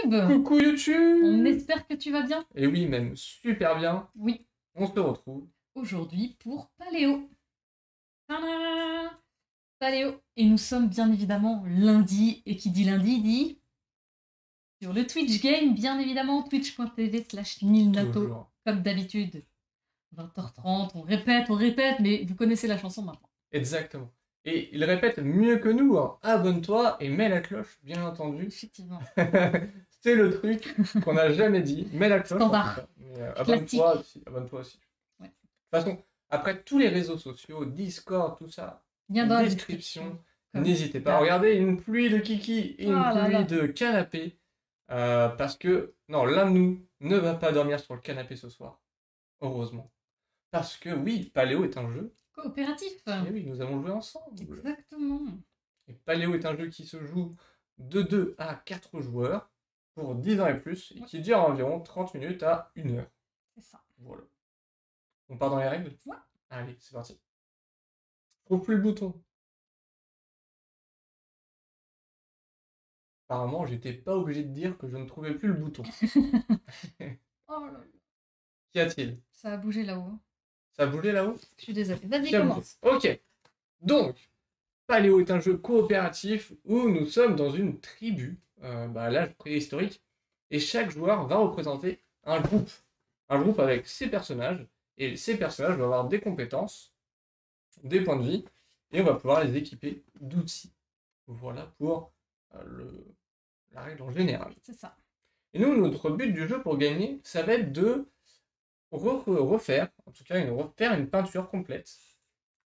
YouTube! Coucou YouTube! On espère que tu vas bien. Et oui, même super bien. Oui. On se retrouve aujourd'hui pour Paléo. Tadam! Paléo. Et nous sommes bien évidemment lundi. Et qui dit lundi dit sur le Twitch Game, bien évidemment, twitch.tv/nilnato. toujours. Comme d'habitude. 20h30, on répète, mais vous connaissez la chanson maintenant. Exactement. Et il répète mieux que nous, hein. Abonne-toi et mets la cloche, bien entendu. Effectivement. C'est le truc qu'on n'a jamais dit. Mets la cloche. Standard. Abonne-toi aussi. Abonne-toi aussi. Ouais. De toute façon, après tous les réseaux sociaux, Discord, tout ça, Bien dans la description, n'hésitez pas à regarder une pluie de kiki et une pluie de canapé. Parce que, non, l'un de nous ne va pas dormir sur le canapé ce soir. Heureusement. Parce que oui, Paléo est un jeu coopératif. Et oui, nous avons joué ensemble. Exactement. Et Paléo est un jeu qui se joue de 2 à 4 joueurs pour 10 ans et plus, et qui dure environ 30 minutes à 1 heure. C'est ça. Voilà. On part dans les règles? Ouais. Allez, c'est parti. Je trouve plus le bouton. Apparemment, j'étais pas obligé de dire que je ne trouvais plus le bouton. Oh là là. Qu'y a-t-il? Ça a bougé là-haut. Ça a bougé là-haut? Je suis désolée. Vas-y, commence. Ok. Donc, Paléo est un jeu coopératif où nous sommes dans une tribu, l'âge préhistorique, et chaque joueur va représenter un groupe. Un groupe avec ses personnages, et ces personnages vont avoir des compétences, des points de vie, et on va pouvoir les équiper d'outils. Voilà pour la règle en général. C'est ça. Et nous, notre but du jeu pour gagner, ça va être de refaire une peinture complète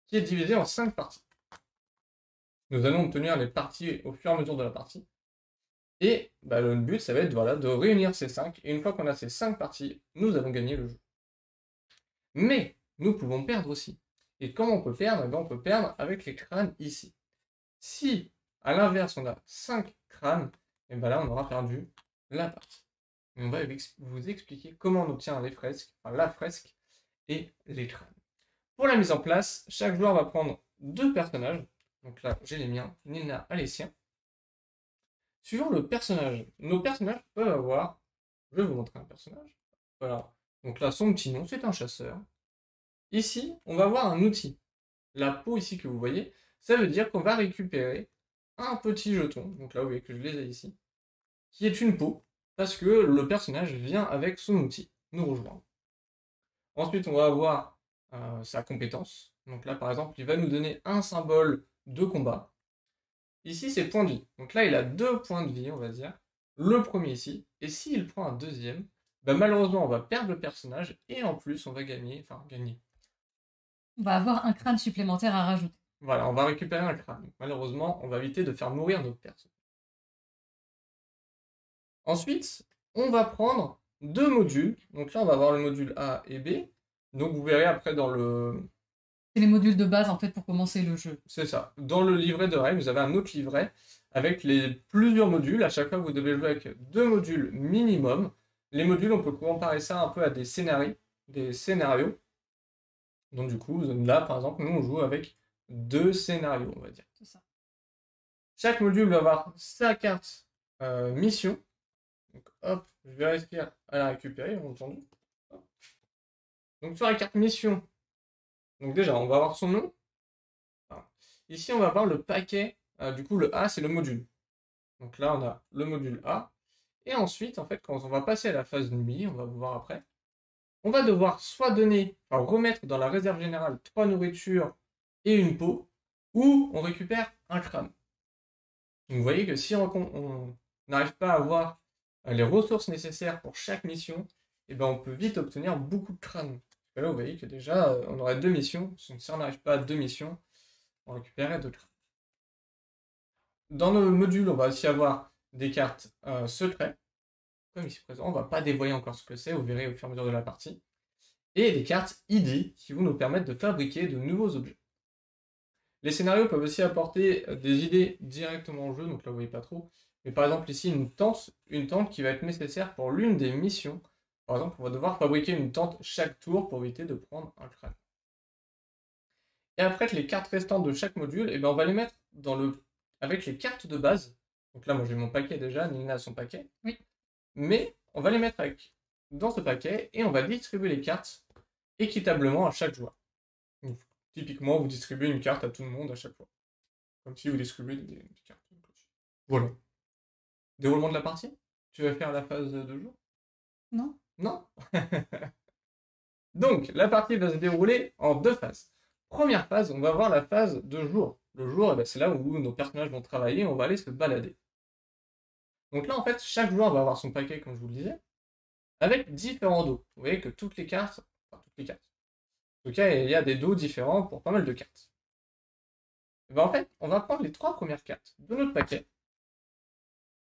qui est divisée en 5 parties. Nous allons obtenir les parties au fur et à mesure de la partie. Et le but, ça va être de réunir ces 5. Et une fois qu'on a ces 5 parties, nous allons gagner le jeu. Mais nous pouvons perdre aussi. Et comment on peut perdre? On peut perdre avec les crânes ici. Si, à l'inverse, on a 5 crânes, et là, on aura perdu la partie. Et on va vous expliquer comment on obtient les fresques, la fresque et les crânes. Pour la mise en place, chaque joueur va prendre 2 personnages. Donc là, j'ai les miens, Nina a les siens. Suivant le personnage, nos personnages peuvent avoir... Je vais vous montrer un personnage. Voilà. Donc là, son petit nom, c'est un chasseur. Ici, on va avoir un outil. La peau ici que vous voyez, ça veut dire qu'on va récupérer un petit jeton. Donc là, vous voyez que je les ai ici. Qui est une peau, parce que le personnage vient avec son outil nous rejoindre. Ensuite, on va avoir sa compétence. Donc là, par exemple, il va nous donner un symbole de combat. Ici, c'est points de vie. Donc là, il a 2 points de vie, on va dire. Le premier ici. Et s'il prend un deuxième, malheureusement, on va perdre le personnage. Et en plus, on va gagner. On va avoir un crâne supplémentaire à rajouter. Voilà, on va récupérer un crâne. Donc, malheureusement, on va éviter de faire mourir notre personne. Ensuite, on va prendre 2 modules. Donc là, on va avoir le module A et B. Donc vous verrez après dans le... C'est les modules de base en fait pour commencer le jeu. C'est ça. Dans le livret de règles, vous avez un autre livret avec plusieurs modules. À chaque fois, vous devez jouer avec 2 modules minimum. Les modules, on peut comparer ça un peu à des scénarios. Donc du coup, là, par exemple, nous, on joue avec 2 scénarios, on va dire. C'est ça. Chaque module va avoir sa carte mission. Donc hop, je vais réussir à la récupérer, bien entendu. Donc sur la carte mission, donc déjà, on va avoir son nom. Enfin, ici, on va avoir le paquet. Du coup, le A, c'est le module. Donc là, on a le module A. Et ensuite, en fait, quand on va passer à la phase nuit, on va voir après, on va devoir soit remettre dans la réserve générale 3 nourritures et une peau, ou on récupère un crâne. Donc vous voyez que si on n'arrive pas à avoir les ressources nécessaires pour chaque mission, on peut vite obtenir beaucoup de crânes. Là, vous voyez que déjà, on aurait 2 missions. Si on n'arrive pas à 2 missions, on récupérerait 2 crânes. Dans le module, on va aussi avoir des cartes secrets. Comme ici présent, on ne va pas dévoiler encore ce que c'est, vous verrez au fur et à mesure de la partie. Et des cartes idées qui vont nous permettre de fabriquer de nouveaux objets. Les scénarios peuvent aussi apporter des idées directement au jeu, donc là vous voyez pas trop. Mais par exemple ici, une tente qui va être nécessaire pour l'une des missions. Par exemple, on va devoir fabriquer une tente chaque tour pour éviter de prendre un crâne. Et après, les cartes restantes de chaque module, on va les mettre avec les cartes de base. Donc là, moi j'ai mon paquet déjà, Nina a son paquet. Oui. mais on va les mettre dans ce paquet et on va distribuer les cartes équitablement à chaque joueur. Donc, typiquement, vous distribuez une carte à tout le monde à chaque fois. Comme si vous distribuez des cartes. Voilà. Déroulement de la partie? Tu vas faire la phase de jeu? Non? Non? Donc, la partie va se dérouler en 2 phases. Première phase, on va voir la phase de jour. Le jour, c'est là où nos personnages vont travailler, on va aller se balader. Donc là, en fait, chaque joueur va avoir son paquet, comme je vous le disais, avec différents dos. Vous voyez que toutes les cartes, enfin toutes les cartes, en tout cas, il y a des dos différents pour pas mal de cartes. Et ben, en fait, on va prendre les 3 premières cartes de notre paquet,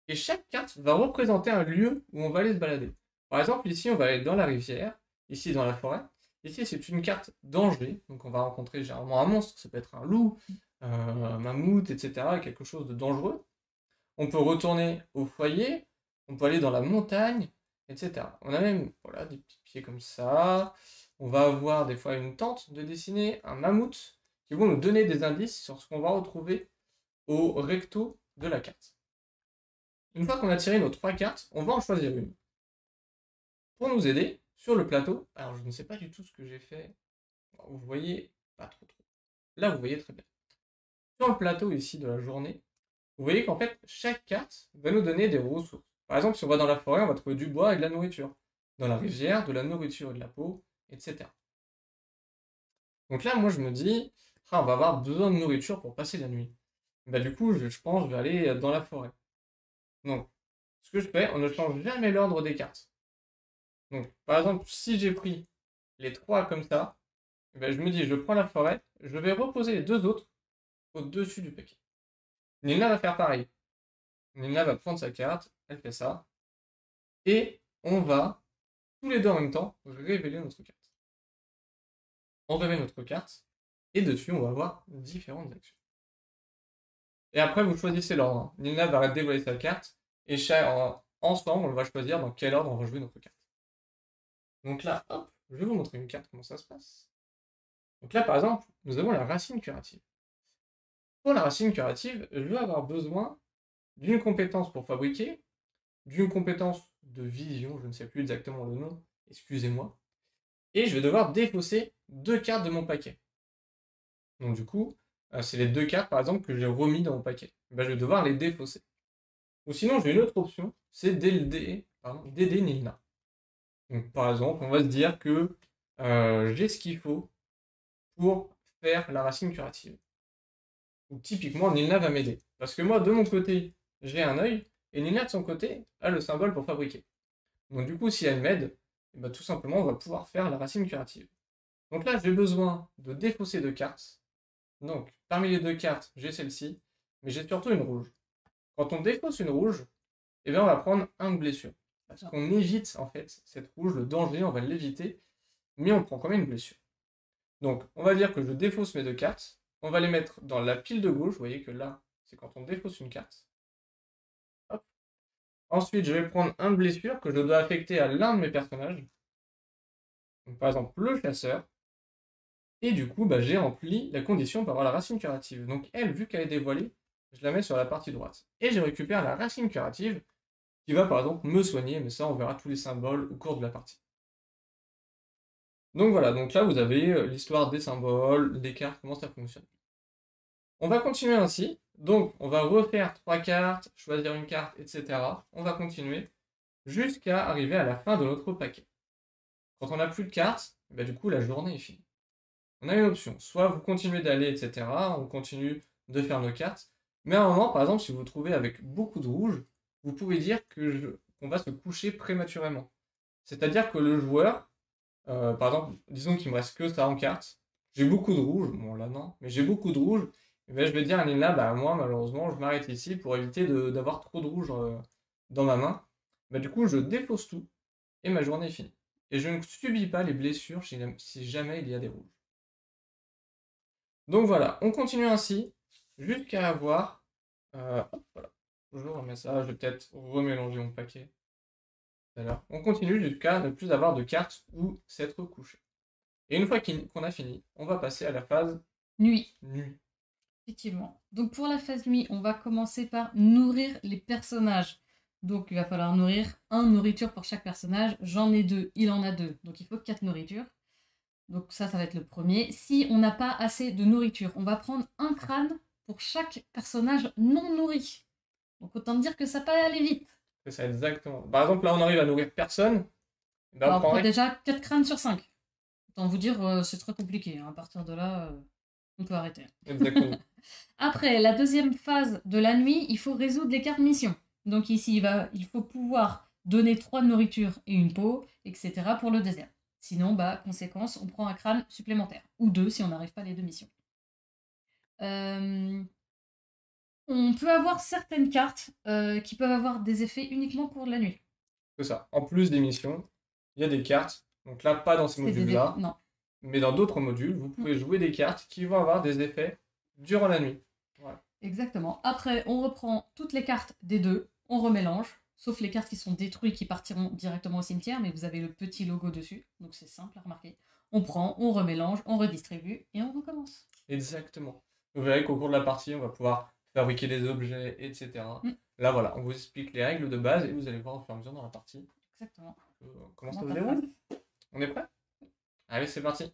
et chaque carte va représenter un lieu où on va aller se balader. Par exemple, ici, on va aller dans la rivière, ici dans la forêt. Ici, c'est une carte danger, donc on va rencontrer généralement un monstre, ça peut être un loup, un mammouth, etc., quelque chose de dangereux. On peut retourner au foyer, on peut aller dans la montagne, etc. On a même voilà, des petits pieds comme ça. On va avoir des fois une tente de dessiner, un mammouth, qui vont nous donner des indices sur ce qu'on va retrouver au recto de la carte. Une fois qu'on a tiré nos 3 cartes, on va en choisir une. Pour nous aider, sur le plateau, alors je ne sais pas du tout ce que j'ai fait, vous voyez pas trop. Là, vous voyez très bien. Sur le plateau ici de la journée, vous voyez qu'en fait, chaque carte va nous donner des ressources. Par exemple, si on va dans la forêt, on va trouver du bois et de la nourriture. Dans la rivière, de la nourriture et de la peau, etc. Donc là, moi, je me dis, on va avoir besoin de nourriture pour passer la nuit. Bah, du coup, je pense que je vais aller dans la forêt. Donc, ce que je fais, on ne change jamais l'ordre des cartes. Donc, par exemple, si j'ai pris les 3 comme ça, ben, je me dis, je prends la forêt, je vais reposer les 2 autres au-dessus du paquet. Nina va faire pareil. Nina va prendre sa carte, elle fait ça, et on va, tous les deux en même temps, révéler notre carte. On révèle notre carte, et dessus, on va avoir différentes actions. Et après, vous choisissez l'ordre. Nina va dévoiler sa carte, et ensemble, on va choisir dans quel ordre on va jouer notre carte. Donc là, hop, je vais vous montrer une carte, comment ça se passe. Donc là, par exemple, nous avons la racine curative. Pour la racine curative, je vais avoir besoin d'une compétence pour fabriquer, d'une compétence de vision, je ne sais plus exactement le nom, excusez-moi, et je vais devoir défausser 2 cartes de mon paquet. Donc du coup, c'est les 2 cartes par exemple que j'ai remis dans mon paquet. Ben, je vais devoir les défausser. Ou sinon, j'ai une autre option, c'est d'aider Nilna. Donc par exemple, on va se dire que j'ai ce qu'il faut pour faire la racine curative. Ou typiquement, Nilna va m'aider. Parce que moi, de mon côté, j'ai un œil, et Nilna, de son côté, a le symbole pour fabriquer. Donc du coup, si elle m'aide, bah, tout simplement, on va pouvoir faire la racine curative. Donc là, j'ai besoin de défausser 2 cartes. Donc, parmi les 2 cartes, j'ai celle-ci, mais j'ai surtout une rouge. Quand on défausse une rouge, eh bien, on va prendre un de blessure. Parce qu'on évite, en fait, cette rouge, le danger, on va l'éviter, mais on prend quand même une blessure. Donc, on va dire que je défausse mes 2 cartes, on va les mettre dans la pile de gauche, vous voyez que là, c'est quand on défausse une carte. Hop. Ensuite, je vais prendre un de blessure que je dois affecter à l'un de mes personnages. Donc, par exemple, le chasseur. Et du coup, bah, j'ai rempli la condition pour avoir la racine curative. Donc elle, vu qu'elle est dévoilée, je la mets sur la partie droite. Et je récupère la racine curative, qui va par exemple me soigner, mais ça on verra tous les symboles au cours de la partie. Donc voilà, donc là vous avez l'histoire des symboles, des cartes, comment ça fonctionne. On va continuer ainsi, donc on va refaire 3 cartes, choisir une carte, etc. On va continuer jusqu'à arriver à la fin de notre paquet. Quand on n'a plus de cartes, bah, du coup la journée est finie. On a une option, soit vous continuez d'aller, etc., on continue de faire nos cartes, mais à un moment, par exemple, si vous vous trouvez avec beaucoup de rouge, vous pouvez dire qu'on va se coucher prématurément. C'est-à-dire que le joueur, par exemple, disons qu'il me reste que ça en carte, j'ai beaucoup de rouge, bon là non, mais j'ai beaucoup de rouge, et bien je vais dire à Nina, bah moi malheureusement je m'arrête ici pour éviter d'avoir trop de rouge dans ma main. Bah, du coup je défausse tout, et ma journée est finie. Et je ne subis pas les blessures si jamais il y a des rouges. Donc voilà, on continue ainsi jusqu'à avoir... hop, voilà. Je remets ça, je vais peut-être remélanger mon paquet. Alors, on continue jusqu'à ne plus avoir de cartes ou s'être couché. Et une fois qu'on a fini, on va passer à la phase Nuit. nuit. Effectivement. Donc pour la phase nuit, on va commencer par nourrir les personnages. Donc il va falloir nourrir un nourriture pour chaque personnage. J'en ai 2, il en a 2, donc il faut 4 nourritures. Donc ça va être le premier. Si on n'a pas assez de nourriture, on va prendre un crâne pour chaque personnage non nourri. Donc autant dire que ça peut aller vite. C'est ça, exactement. Par exemple, là, on arrive à nourrir personne. Ben, Alors, on prend prendrait- déjà 4 crânes sur 5. Autant vous dire, c'est très compliqué. Hein. À partir de là, on peut arrêter. Exactement. Après, la deuxième phase de la nuit, il faut résoudre les cartes mission. Donc ici, il faut pouvoir donner 3 nourritures et une peau, etc. pour le désert. Sinon, conséquence, on prend un crâne supplémentaire. Ou 2 si on n'arrive pas à les 2 missions. On peut avoir certaines cartes qui peuvent avoir des effets uniquement pour la nuit. C'est ça. En plus des missions, il y a des cartes. Donc là, pas dans ces modules-là. Non. Mais dans d'autres modules, vous pouvez jouer des cartes qui vont avoir des effets durant la nuit. Voilà. Exactement. Après, on reprend toutes les cartes des 2, on remélange, sauf les cartes qui sont détruites qui partiront directement au cimetière, mais vous avez le petit logo dessus, donc c'est simple à remarquer. On prend, on remélange, on redistribue et on recommence. Exactement. Vous verrez qu'au cours de la partie, on va pouvoir fabriquer des objets, etc. Là, voilà, on vous explique les règles de base et vous allez voir au fur et à mesure dans la partie. Exactement. Comment ça se déroule? On est prêt? Allez, c'est parti.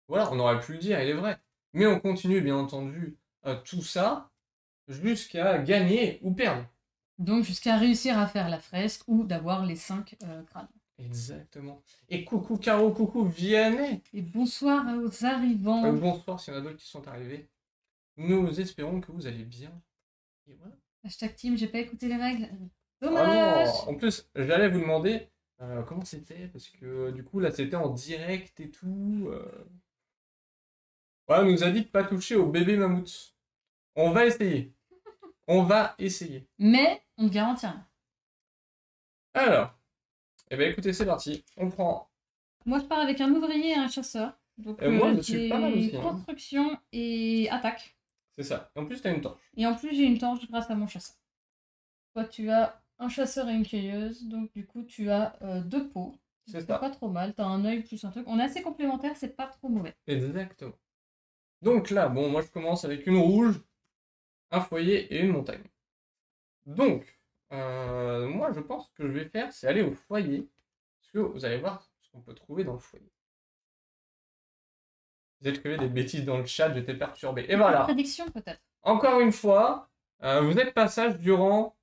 Voilà, on aurait pu le dire, il est vrai. Mais on continue, bien entendu, tout ça jusqu'à gagner ou perdre. Donc jusqu'à réussir à faire la fresque ou d'avoir les 5 crânes. Exactement. Et coucou Caro, coucou Vianney. Et bonsoir aux arrivants. Bonsoir s'il y en a d'autres qui sont arrivés. Nous espérons que vous allez bien. Et voilà. Hashtag team, j'ai pas écouté les règles. Ah Dommage. non, en plus, j'allais vous demander comment c'était, parce que du coup, là, c'était en direct et tout. Voilà, on nous a dit de pas toucher au bébé mammouth. On va essayer. On va essayer. Mais on ne garantit rien. Alors, eh bien écoutez, c'est parti. On prend. Moi, je pars avec un ouvrier et un chasseur. Donc, Moi, je suis pas mal aussi. Hein. Construction et attaque. C'est ça. Et en plus, t'as une torche. Et en plus, j'ai une torche grâce à mon chasseur. Toi, tu as un chasseur et une cueilleuse. Donc, du coup, tu as 2 pots. C'est ça. Pas trop mal. T'as un œil plus un truc. On est assez complémentaires, c'est pas trop mauvais. Exactement. Donc là, bon, moi, je commence avec une rouge, un foyer et une montagne. Donc, moi, je pense que je vais faire, c'est aller au foyer. Parce que vous allez voir ce qu'on peut trouver dans le foyer. Vous écrivez des bêtises dans le chat, j'étais perturbé. Et voilà. Prédiction, peut-être. Encore une fois, vous êtes passage durant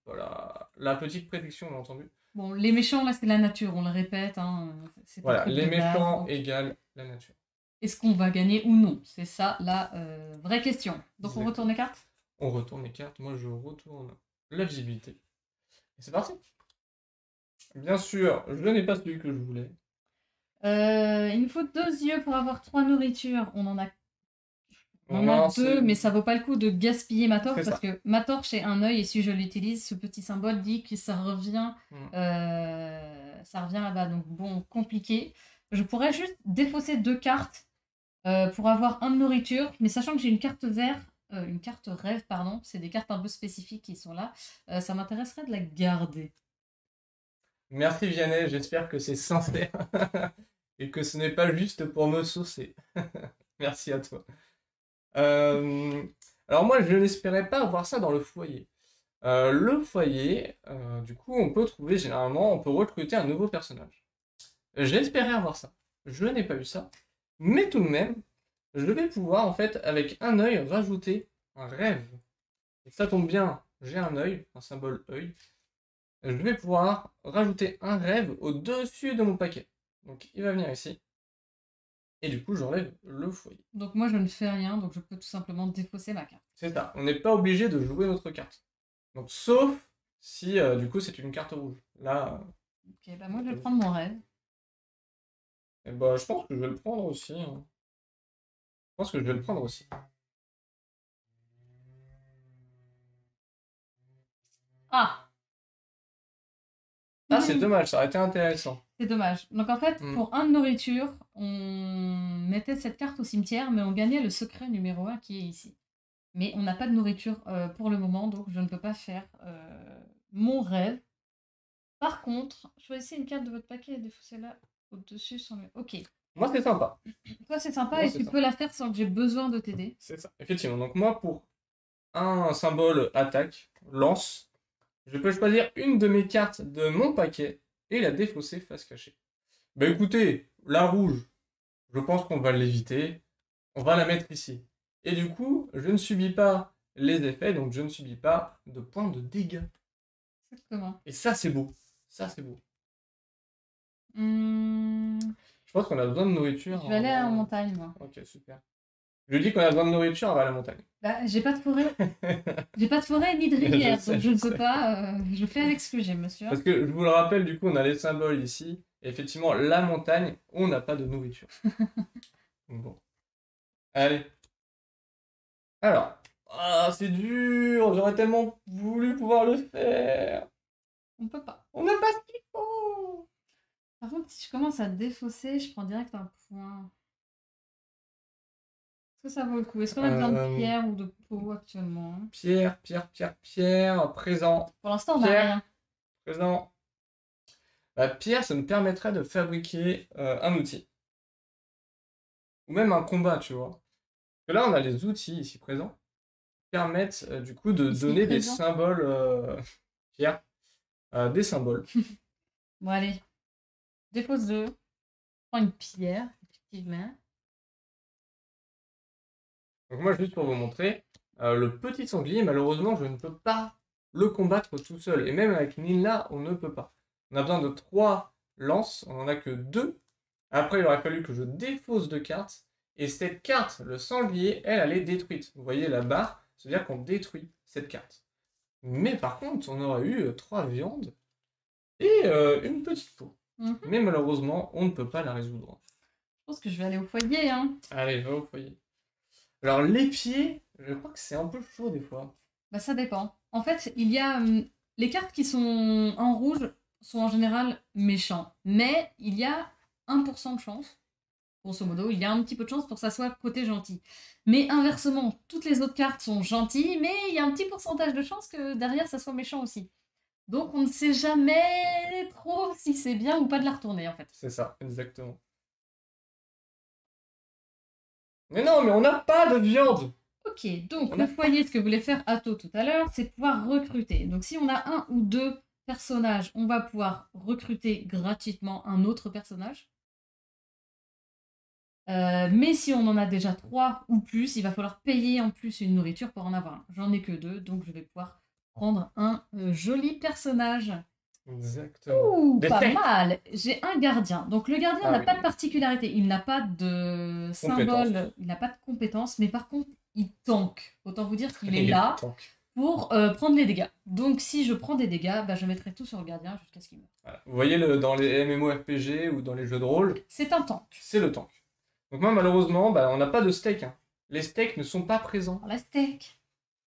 voilà, la petite prédiction, on a entendu. Bon, les méchants, là, c'est la nature, on le répète. Hein, voilà, les méchants égale la nature. Est-ce qu'on va gagner ou non? C'est ça la vraie question. Donc, exactement. On retourne les cartes? On retourne les cartes. Moi, je retourne la visibilité. Et c'est parti. Bien sûr, je n'ai pas celui que je voulais. Il nous faut 2 yeux pour avoir 3 nourritures. On en a 2, mais ça vaut pas le coup de gaspiller ma torche parce que ma torche est un œil et si je l'utilise, ce petit symbole dit que ça revient, là-bas. Donc bon, compliqué. Je pourrais juste défausser 2 cartes pour avoir une nourriture, mais sachant que j'ai une carte une carte rêve, pardon, c'est des cartes un peu spécifiques qui sont là, ça m'intéresserait de la garder. Merci Vianney, j'espère que c'est sincère et que ce n'est pas juste pour me saucer. Merci à toi. Alors moi, je n'espérais pas avoir ça dans le foyer. Le foyer, du coup, on peut trouver généralement, on peut recruter un nouveau personnage. J'espérais avoir ça. Je n'ai pas eu ça. Mais tout de même, je vais pouvoir, en fait, avec un œil, rajouter un rêve. Et ça tombe bien, j'ai un œil, un symbole œil. Je vais pouvoir rajouter un rêve au-dessus de mon paquet. Donc il va venir ici. Et du coup, j'enlève le foyer. Donc moi, je ne fais rien, donc je peux tout simplement défausser ma carte. C'est ça, on n'est pas obligé de jouer notre carte. Donc sauf si, du coup, c'est une carte rouge. Là... Ok, bah moi, je vais prendre mon rêve. Et bah, je pense que je vais le prendre aussi. Hein. Je pense que je vais le prendre aussi. Ah! Ah, c'est dommage, ça aurait été intéressant. C'est dommage. Donc en fait, pour un de nourriture, on mettait cette carte au cimetière, mais on gagnait le secret numéro 1 qui est ici. Mais on n'a pas de nourriture pour le moment, donc je ne peux pas faire mon rêve. Par contre, choisissez une carte de votre paquet et défaussez-la au-dessus sans le... Ok. Moi, c'est sympa. Toi, c'est sympa Moi, et c'est tu sympa. peux la faire sans que j'ai besoin de t'aider. C'est ça. Effectivement. Donc, moi, pour un symbole attaque, lance, je peux choisir une de mes cartes de mon paquet et la défausser face cachée. Bah écoutez, la rouge, je pense qu'on va l'éviter. On va la mettre ici. Et du coup, je ne subis pas les effets, donc je ne subis pas de points de dégâts. Exactement. Et ça, c'est beau. Ça, c'est beau. Hmm, Je pense qu'on a besoin de nourriture. je vais aller en avant- montagne, moi. Ok, super. Je dis qu'on a besoin de nourriture, on va à la montagne. Bah, j'ai pas de forêt. J'ai pas de forêt ni de Je rivière, sais, donc je ne je peux sais. pas. Je fais avec ce que j'ai, monsieur. Parce que je vous le rappelle, du coup, on a les symboles ici. Et effectivement, la montagne, on n'a pas de nourriture. Donc bon. Allez. Alors. Ah, c'est dur. J'aurais tellement voulu pouvoir le faire. On peut pas. On n'a pas ce qu'il faut. Par contre, si je commence à défausser, je prends direct un point. Est-ce que ça vaut le coup? Est-ce qu'on a besoin de pierre ou de peau actuellement? Pierre, pierre, pierre, pierre. Présent. Pour l'instant, on n'a Pierre. rien. Présent. Bah, pierre, ça nous permettrait de fabriquer un outil. Ou même un combat, tu vois. Parce que là, on a les outils ici présents qui permettent du coup de Ici donner des présent. symboles pierre. Des symboles. Bon, allez. Défausse 2. Prends une pierre, effectivement. Donc moi, juste pour vous montrer, le petit sanglier, malheureusement, je ne peux pas le combattre tout seul. Et même avec Nina, on ne peut pas. On a besoin de 3 lances, on n'en a que 2. Après, il aurait fallu que je défausse 2 cartes. Et cette carte, le sanglier, elle est détruite. Vous voyez la barre, c'est-à-dire qu'on détruit cette carte. Mais par contre, on aurait eu 3 viandes et une petite peau. Mhm. Mais malheureusement, on ne peut pas la résoudre. Je pense que je vais aller au foyer, hein. Allez, va au foyer. Alors, les pieds, je crois que c'est un peu chaud des fois. Bah, ça dépend. En fait, il y a les cartes qui sont en rouge sont en général méchants, mais il y a 1% de chance, grosso modo, il y a un petit peu de chance pour que ça soit côté gentil. Mais inversement, toutes les autres cartes sont gentilles, mais il y a un petit pourcentage de chance que derrière ça soit méchant aussi. Donc on ne sait jamais trop si c'est bien ou pas de la retourner en fait. C'est ça, exactement. Mais non, mais on n'a pas de viande. Ok, donc On le a- foyer, ce que voulait faire Atto tout à l'heure, c'est pouvoir recruter. Donc si on a un ou deux personnages, on va pouvoir recruter gratuitement un autre personnage. Mais si on en a déjà 3 ou plus, il va falloir payer en plus une nourriture pour en avoir un. J'en ai que 2, donc je vais pouvoir prendre un joli personnage. Exactement. Ouh, Des pas steaks. mal. J'ai un gardien. Donc le gardien Ah n'a oui. pas de particularité. Il n'a pas de symbole, il n'a pas de compétence, mais par contre, il tank. Autant vous dire qu'il est là pour prendre les dégâts. Donc si je prends des dégâts, bah, je mettrai tout sur le gardien jusqu'à ce qu'il meure. Voilà. Vous voyez dans les MMORPG ou dans les jeux de rôle, C'est un tank. c'est le tank. Donc moi, malheureusement, bah, on n'a pas de steak. Hein. Les steaks ne sont pas présents. La steak.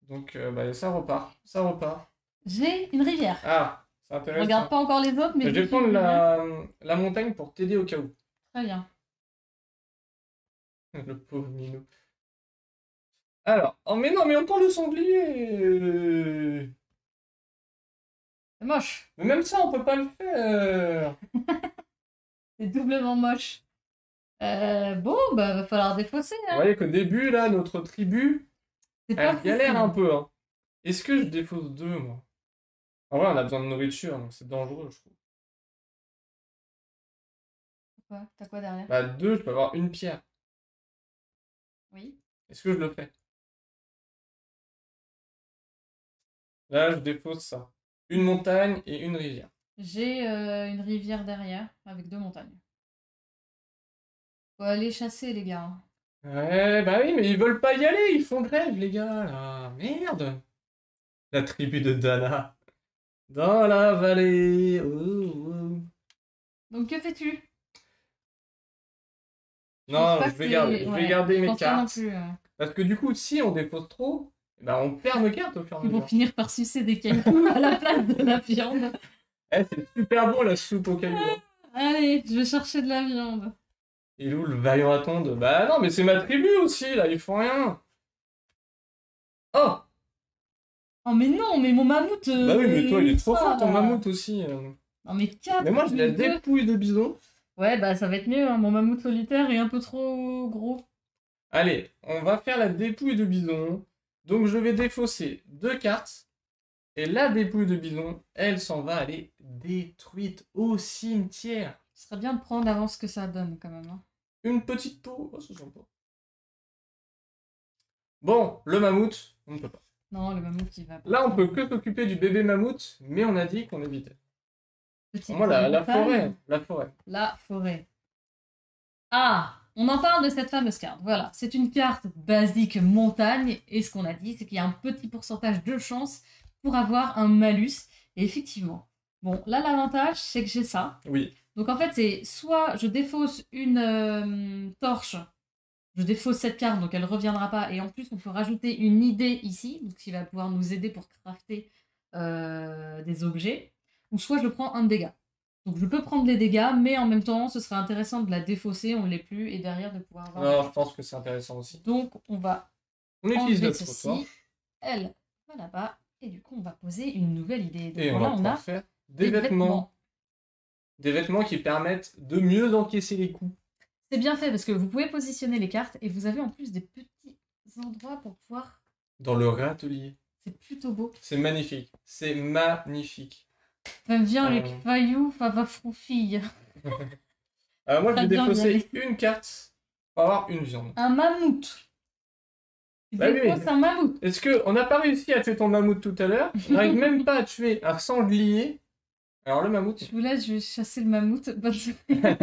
Donc bah, ça repart. Ça repart. J'ai une rivière. Ah, c'est Je intéressant. regarde pas encore les autres, mais Je vais j'ai prendre une rivière. la montagne pour t'aider au cas où. Très bien. Le pauvre Minou. Alors, oh mais non, mais encore le sanglier. C'est moche. Mais même ça, on peut pas le faire. C'est doublement moche. Bon, bah va falloir défausser. Vous Hein. voyez qu'au début, là, notre tribu, C'est pas elle galère facile. un peu. Hein. Est-ce que je défausse 2, moi? En vrai, on a besoin de nourriture, donc c'est dangereux, je trouve. Quoi? T'as quoi derrière? Bah, 2, je peux avoir une pierre. Oui. Est-ce que je le fais? Là, je défausse ça. Une montagne et une rivière. J'ai une rivière derrière avec 2 montagnes. Faut aller chasser, les gars. Hein. Ouais, bah oui, mais ils veulent pas y aller, ils font grève, les gars, là. Merde. La tribu de Dana. Dans la vallée. Oh, oh. Donc que fais-tu? Non, pense pas je vais que garder, c'est- je ouais, vais garder je mes pense pas non cartes. plus. Parce que du coup, si on dépose trop, eh ben on perd nos cartes au fur et à Ils vont mesure. finir par sucer des cailloux à la place de la viande. Eh, c'est super bon la soupe au caillou. Hein. Allez, je vais chercher de la viande. Et où le vaillant attendre? Bah non, mais c'est ma tribu aussi, là, ils font rien. Oh! Oh mais non, mais mon mammouth... Bah oui, mais toi, il est trop ça, fort, ton là. mammouth aussi. Non mais 4, Mais moi, je laisse des pouilles de bison. Ouais, bah ça va être mieux, hein. Mon mammouth solitaire est un peu trop gros. Allez, on va faire la dépouille de bison. Donc je vais défausser 2 cartes. Et la dépouille de bison, elle s'en va aller détruite au cimetière. Ce serait bien de prendre avant ce que ça donne quand même, hein. Une petite peau. Oh, c'est sympa. Bon, le mammouth, on ne peut pas. Non, le mammouth il va. Là, on peut que s'occuper du bébé mammouth, mais on a dit qu'on évitait. Petite Moi, la montagne. forêt. La forêt. La forêt. Ah, on en parle de cette fameuse carte. Voilà, c'est une carte basique montagne. Et ce qu'on a dit, c'est qu'il y a un petit pourcentage de chance pour avoir un malus. Et effectivement. Bon, là, l'avantage, c'est que j'ai ça. Oui. Donc en fait, c'est soit je défausse une torche, je défausse cette carte, donc elle ne reviendra pas. Et en plus, on peut rajouter une idée ici, donc qui va pouvoir nous aider pour crafter des objets. Ou soit je prends un de dégâts. Donc je peux prendre les dégâts, mais en même temps, ce serait intéressant de la défausser, on ne l'est plus, et derrière de pouvoir avoir... Non, je pense que c'est intéressant aussi. Donc on va On utilise enlever notre ceci, torche. elle va là-bas, et du coup on va poser une nouvelle idée. Donc Et on là va on pouvoir a faire des vêtements. Des vêtements qui permettent de mieux encaisser les coups. C'est bien fait parce que vous pouvez positionner les cartes et vous avez en plus des petits endroits pour pouvoir... Dans le réatelier. C'est plutôt beau. C'est magnifique. C'est magnifique. Viens les cailloux, va froufille. Moi, je vais Très bien, défausser une carte pour avoir une viande. Un mammouth. Tu Bah oui, défausses un mammouth. Est-ce qu'on n'a pas réussi à tuer ton mammouth tout à l'heure? On n'arrive même pas à tuer un sanglier. Alors le mammouth... Je vous laisse, je vais chasser le mammouth. Bonne soirée.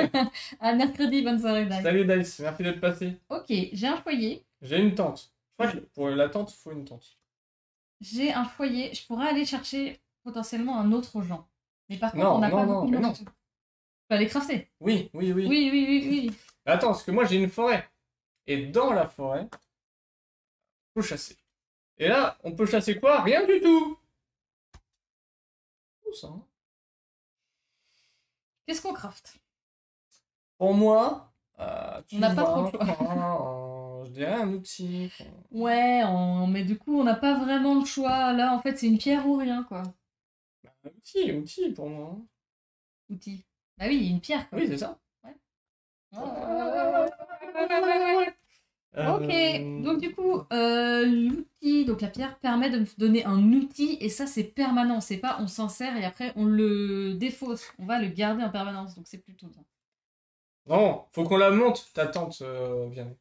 À mercredi, bonne soirée, Dice. Salut Dice, merci d'être passé. Ok, j'ai un foyer. J'ai une tente. Je crois que pour la tente, il faut une tente. J'ai un foyer. Je pourrais aller chercher potentiellement un autre Jean. Mais par contre, Non, on n'a non, pas non, beaucoup de mais non. nourriture. Je peux aller crafter. Oui, oui, oui. Oui, oui, oui, oui. Attends, parce que moi j'ai une forêt. Et dans la forêt, faut chasser. Et là, on peut chasser quoi? Rien du tout. Tout ça. Qu'est-ce qu'on craft? Pour moi, On n'a pas trop de choix. Je dirais un outil. Ouais, mais du coup, on n'a pas vraiment le choix. Là, en fait, c'est une pierre ou rien, quoi. Un outil pour moi. Outil. Bah oui, une pierre, quoi. Oui, c'est ça. Ouais. Ok, donc du coup, l'outil, donc la pierre permet de me donner un outil et ça c'est permanent, c'est pas on s'en sert et après on le défausse, on va le garder en permanence, donc c'est plutôt bien. Non, faut qu'on la monte, ta tente, Vianney.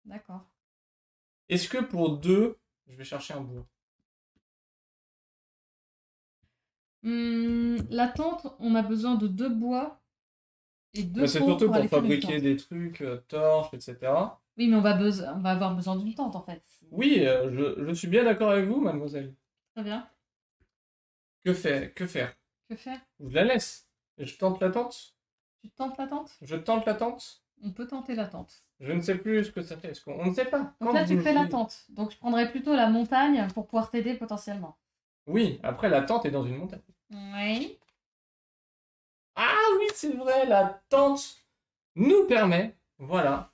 D'accord. Est-ce que pour deux, je vais chercher un bois? La tente, on a besoin de 2 bois et 2 C'est pots surtout pour aller faire une fabriquer tente. des trucs, torches, etc. Oui, mais on va avoir besoin d'une tente en fait. Oui, je suis bien d'accord avec vous, mademoiselle. Très bien. Que faire? Que faire? Je la laisse. Je tente la tente. Tu tentes la tente? Je tente la tente. On peut tenter la tente. Je ne sais plus ce que ça fait. On ne sait pas. Donc Quand là, tu vous fais la jouez- tente. Donc je prendrais plutôt la montagne pour pouvoir t'aider potentiellement. Oui, après la tente est dans une montagne. Oui. Ah oui, c'est vrai, la tente nous permet, voilà.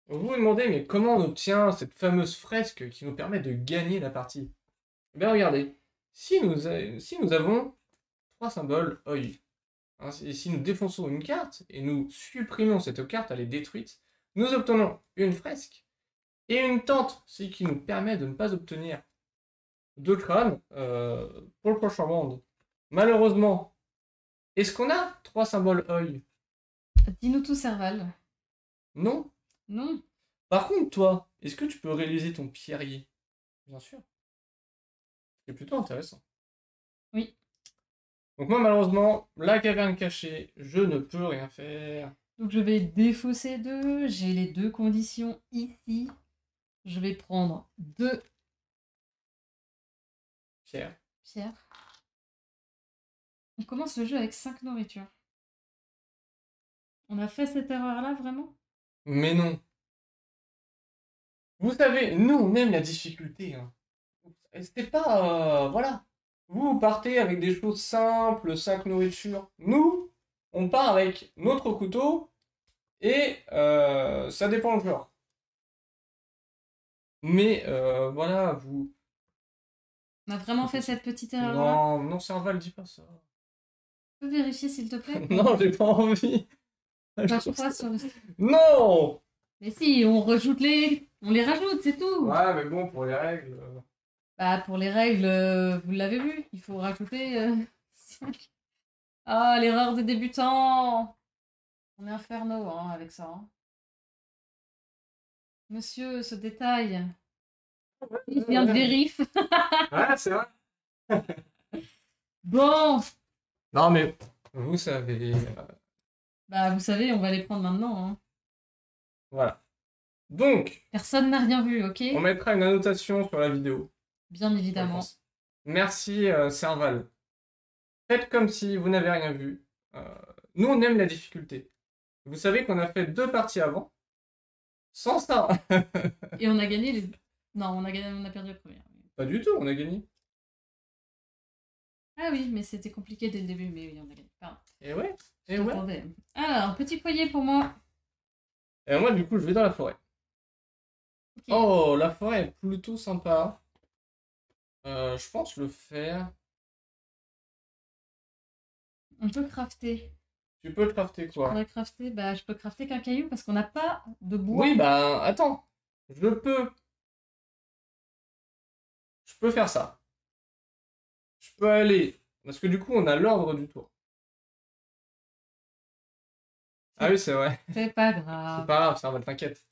Vous vous demandez, mais comment on obtient cette fameuse fresque qui nous permet de gagner la partie? Eh bien, regardez. Si nous avons 3 symboles OI, hein, si nous défonçons une carte et nous supprimons cette carte, elle est détruite, nous obtenons une fresque et une tente, ce qui nous permet de ne pas obtenir de crâne pour le prochain round. Malheureusement, est-ce qu'on a 3 symboles OI? Dis-nous tout, Serval. Non. Non. Par contre, toi, est-ce que tu peux réaliser ton pierrier? Bien sûr. C'est plutôt intéressant. Oui. Donc moi, malheureusement, la caverne cachée, je ne peux rien faire. Donc je vais défausser 2. J'ai les 2 conditions ici. Je vais prendre 2 Pierre. pierres. On commence le jeu avec 5 nourritures. On a fait cette erreur-là, vraiment? Mais non. Vous savez, nous, on aime la difficulté. Hein. C'était pas... voilà. Vous partez avec des choses simples, 5 nourritures. Nous, on part avec notre couteau et ça dépend le genre. Mais voilà, vous... On a vraiment fait cette petite erreur-là? Non, non, Serval, dis pas ça. Tu peux vérifier, s'il te plaît? Non, j'ai pas envie. Pas trois sur le... Non! Mais si, on rajoute les... On les rajoute, c'est tout. Ouais, mais bon, pour les règles... Bah, pour les règles, vous l'avez vu, il faut rajouter 5. Ah, l'erreur des débutants. On est inferno hein, avec ça. Hein. Monsieur, ce détail. Il vient de vérif. Ouais, c'est vrai. Bon. Non, mais vous savez... Bah, vous savez, on va les prendre maintenant. Hein. Voilà. Donc, Personne n'a rien vu, ok? on mettra une annotation sur la vidéo. Bien évidemment. Merci, Serval. Faites comme si vous n'avez rien vu. Nous, on aime la difficulté. Vous savez qu'on a fait 2 parties avant. Sans ça. Et on a gagné les... Non, on a perdu la première. Pas du tout, on a gagné. Ah oui, mais c'était compliqué dès le début, mais oui, on a gagné. Pardon. Et ouais. Je t'entendais. Alors, petit foyer pour moi. Et moi, du coup, je vais dans la forêt. Ok. Oh, la forêt est plutôt sympa. Je pense le faire. On peut crafter. Tu peux le crafter Je quoi? pourrais crafter, bah, je peux crafter qu'un caillou parce qu'on n'a pas de bois. Oui, bah, attends. Je peux faire ça. Je peux aller... Parce que du coup, on a l'ordre du tour. Ah oui, c'est vrai. C'est pas C'est grave. pas grave, ça va, t'inquiète.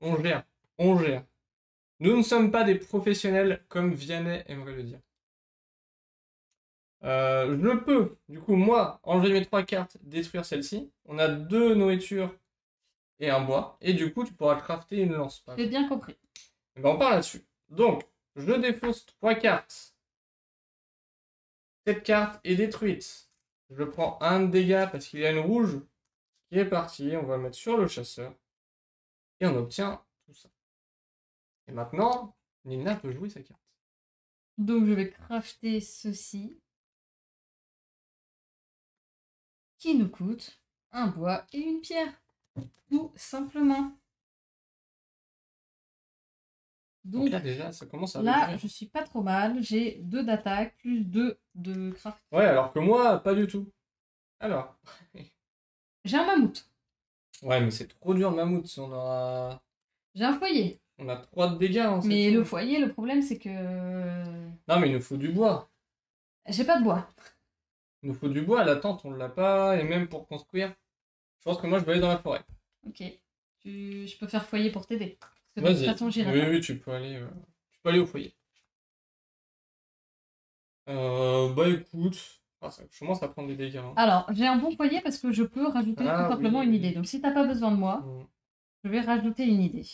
On gère. On gère. Nous ne sommes pas des professionnels comme Vianney aimerait le dire. Je peux, du coup, moi, enlever mes 3 cartes, détruire celle-ci. On a 2 nourritures et un bois. Et du coup, tu pourras crafter une lance. J'ai bien compris. Et ben, on part là-dessus. Donc, je défausse 3 cartes. Cette carte est détruite. Je prends un dégât parce qu'il y a une rouge qui est partie. On va le mettre sur le chasseur. Et on obtient tout ça. Et maintenant, Nina peut jouer sa carte. Donc je vais crafter ceci. Qui nous coûte un bois et une pierre. Tout simplement. Donc là, déjà, ça commence à là, réduire. je suis pas trop mal. J'ai 2 d'attaque plus 2 de craft. Ouais, alors que moi, pas du tout. Alors. J'ai un mammouth. Ouais, mais c'est trop dur, mammouth. On aura... J'ai un foyer. On a 3 de dégâts. Hein, Mais le foyer, le problème, c'est que... Non, mais il nous faut du bois. J'ai pas de bois. Il nous faut du bois. La tente, on l'a pas. Et même pour construire. Je pense que moi, je vais aller dans la forêt. Ok. Je peux faire foyer pour t'aider. De Vas-y. toute façon, j'irai Oui, pas. oui, tu peux aller au foyer. Bah écoute, ça commence à prendre des dégâts. Hein. Alors, j'ai un bon foyer parce que je peux rajouter tout simplement une idée. Donc, si t'as pas besoin de moi, je vais rajouter une idée.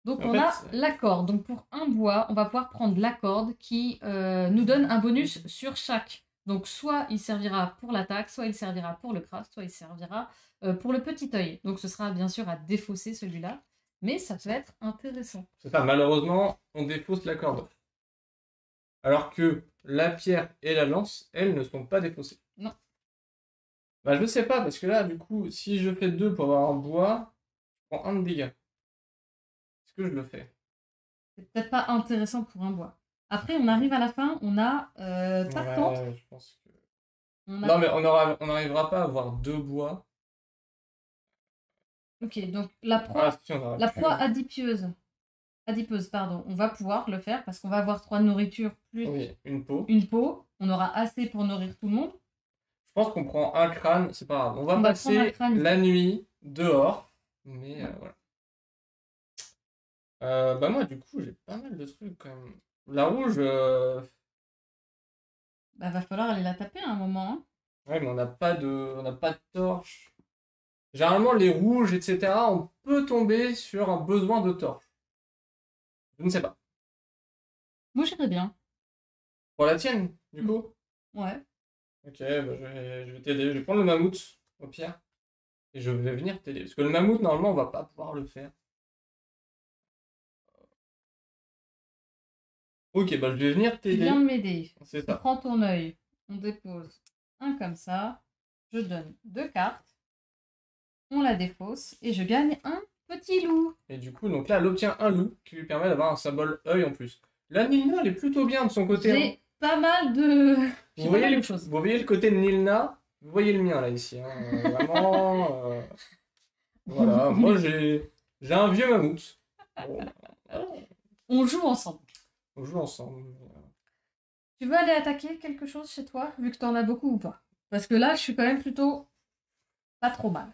Donc, on a la corde. Donc, pour un bois, on va pouvoir prendre la corde qui nous donne un bonus sur chaque. Donc, soit il servira pour l'attaque, soit il servira pour le craft, soit il servira pour le petit œil. Donc, ce sera bien sûr à défausser celui-là. Mais ça peut être intéressant. C'est ça, malheureusement, on défausse la corde. Alors que la pierre et la lance, elles ne sont pas défaussées. Non. Bah je sais pas, parce que là, du coup, si je fais 2 pour avoir un bois, je prends 1 de dégâts. Est-ce que je le fais? C'est peut-être pas intéressant pour un bois. Après, on arrive à la fin, on a pas de tente. Je pense que... Non, mais on n'arrivera pas à avoir 2 bois. Ok, donc la proie, Si, la proie adipeuse, pardon, on va pouvoir le faire parce qu'on va avoir 3 nourritures plus une peau. Une peau. On aura assez pour nourrir tout le monde. Je pense qu'on prend un crâne, c'est pas grave. On va passer la nuit dehors. Mais voilà. Bah moi, du coup, j'ai pas mal de trucs quand même. La rouge... Bah va falloir aller la taper à un moment. Hein. Ouais, mais on n'a pas de torche. Généralement, les rouges, etc., on peut tomber sur un besoin de torche. Je ne sais pas. Moi, j'irais bien. Pour la tienne, du coup? Ouais. Ok, bah, je vais t'aider. Je vais prendre le mammouth, au pire. Et je vais venir t'aider. Parce que le mammouth, normalement, on va pas pouvoir le faire. Ok, bah je vais venir t'aider. Tu viens de m'aider. C'est ça. On prend ton œil. On dépose un comme ça. Je donne 2 cartes. On la défausse. Et je gagne un petit loup. Et du coup, donc là, elle obtient un loup qui lui permet d'avoir un symbole œil en plus. La Nilna, elle est plutôt bien de son côté. J'ai pas mal de... Vous voyez le côté de Nilna, Vous voyez le mien là ici. Hein. Vraiment. Voilà. Moi j'ai un vieux mammouth. Bon, voilà. On joue ensemble. On joue ensemble. Tu veux aller attaquer quelque chose chez toi, vu que t'en as beaucoup ou pas? Parce que là, je suis quand même plutôt pas trop mal.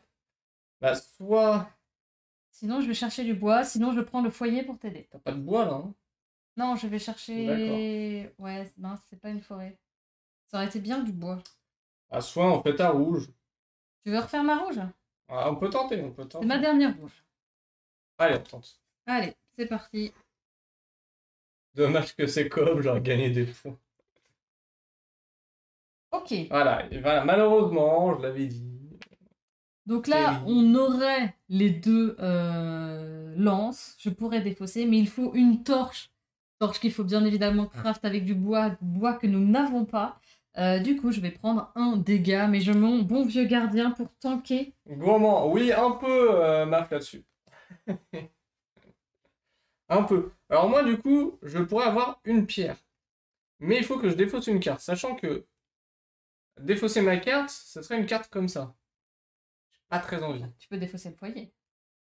Bah, soit. Sinon, je vais chercher du bois. Sinon, je prends le foyer pour t'aider. T'as pas de bois là, hein? Non, je vais chercher... D'accord. Ouais, mince, c'est pas une forêt. Ça aurait été bien du bois. Ah, soit on fait ta rouge. Tu veux refaire ma rouge? Ah, on peut tenter, on peut C'est tenter. ma dernière rouge. Allez, on tente. Allez, c'est parti. Dommage que c'est coop, j'aurais gagné des points. Ok. Voilà, et voilà, malheureusement, je l'avais dit. Donc là, Terrible. on aurait les deux lances. Je pourrais défausser, mais il faut une torche. Torche qu'il faut bien évidemment craft avec du bois que nous n'avons pas. Du coup, je vais prendre un dégât, mais je mon bon vieux gardien pour tanker. Gourmand, oui, un peu, Marc, là-dessus. Un peu. Alors moi, du coup, je pourrais avoir une pierre. Mais il faut que je défausse une carte, sachant que défausser ma carte, ce serait une carte comme ça. J'ai pas très envie. Tu peux défausser le foyer.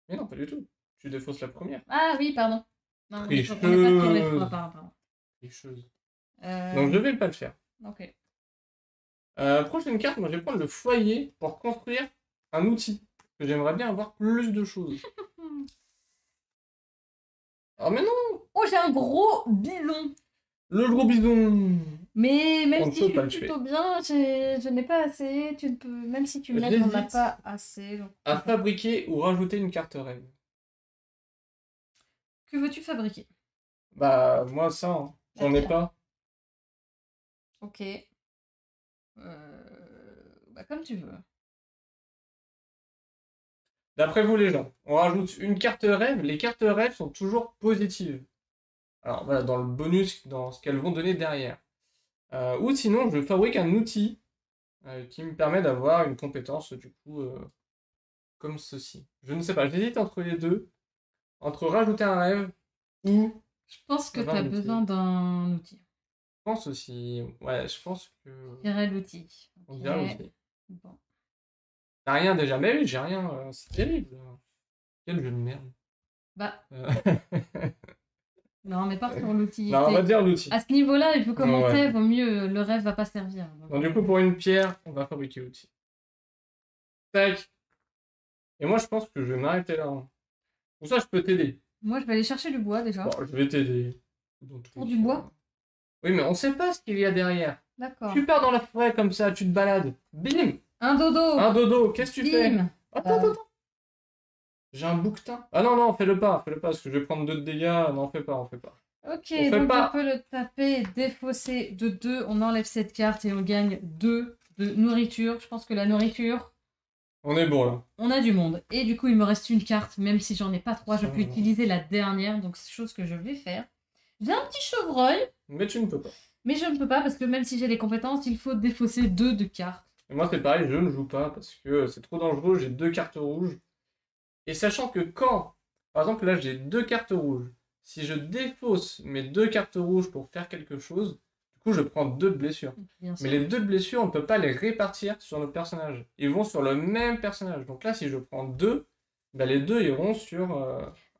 Mais non, pas du tout. Tu défausses la première. Ah oui, pardon. Non, on n'est pas sur les trois, pardon. Tricheuse. Donc je vais pas le faire. Ok. Prochaine carte, moi je vais prendre le foyer pour construire un outil. Que j'aimerais bien avoir plus de choses. Oh mais non! Oh, j'ai un gros bison. Le gros bidon! Mais On même ne si peut je pas le suis tuer. plutôt bien, je n'ai pas assez. Tu ne peux... Même si tu m'aides, on n'a J'hésite pas assez. Donc... à fabriquer ou rajouter une carte rêve. Que veux-tu fabriquer? Bah moi ça, hein. J'en ai pas. Ok. Bah, comme tu veux. D'après vous les gens, on rajoute une carte rêve. Les cartes rêve sont toujours positives. Alors voilà, dans le bonus, dans ce qu'elles vont donner derrière. Ou sinon, je fabrique un outil qui me permet d'avoir une compétence, du coup, comme ceci. Je ne sais pas, j'hésite entre les deux. Entre rajouter un rêve ou... Je pense que tu avoir as un outil. besoin d'un outil. Je pense aussi... Ouais, je pense que... On dirait l'outil. On dirait l'outil. Bon. T'as rien déjà? Mais oui, j'ai rien. C'est terrible. Quel jeu de merde. Bah, Euh, non, mais pas sur l'outil. Non, on va dire l'outil. À ce niveau-là, il faut commenter, Ouais. vaut mieux, le rêve va pas servir. Donc du coup, pour une pierre, on va fabriquer l'outil. Tac. Et moi, je pense que je vais m'arrêter là. Hein. Pour ça, je peux t'aider. Moi, je vais aller chercher du bois déjà. Bon, je vais t'aider. Pour du bois? Oui, mais on sait pas ce qu'il y a derrière. D'accord. Tu pars dans la forêt comme ça, tu te balades. Bim! Un dodo! Un dodo, qu'est-ce que tu fais? Bim! Attends. J'ai un bouquetin. Ah non, fais-le pas, parce que je vais prendre 2 de dégâts. Non, fais pas. Ok, On fait donc pas. on peut le taper, défausser de 2, on enlève cette carte et on gagne 2 de nourriture. Je pense que la nourriture, On est bon là. on a du monde. Et du coup, il me reste une carte, même si j'en ai pas 3, je peux utiliser la dernière, donc c'est chose que je vais faire. J'ai un petit chevreuil. Mais tu ne peux pas. Mais je ne peux pas parce que même si j'ai les compétences, il faut défausser 2 de cartes. Et moi, c'est pareil, je ne joue pas parce que c'est trop dangereux. J'ai 2 cartes rouges. Et sachant que quand, par exemple, là, j'ai 2 cartes rouges. Si je défausse mes 2 cartes rouges pour faire quelque chose, du coup, je prends 2 de blessures. Bien sûr. Mais les 2 de blessures, on ne peut pas les répartir sur nos personnages. Ils vont sur le même personnage. Donc là, si je prends 2, bah, les 2 iront sur...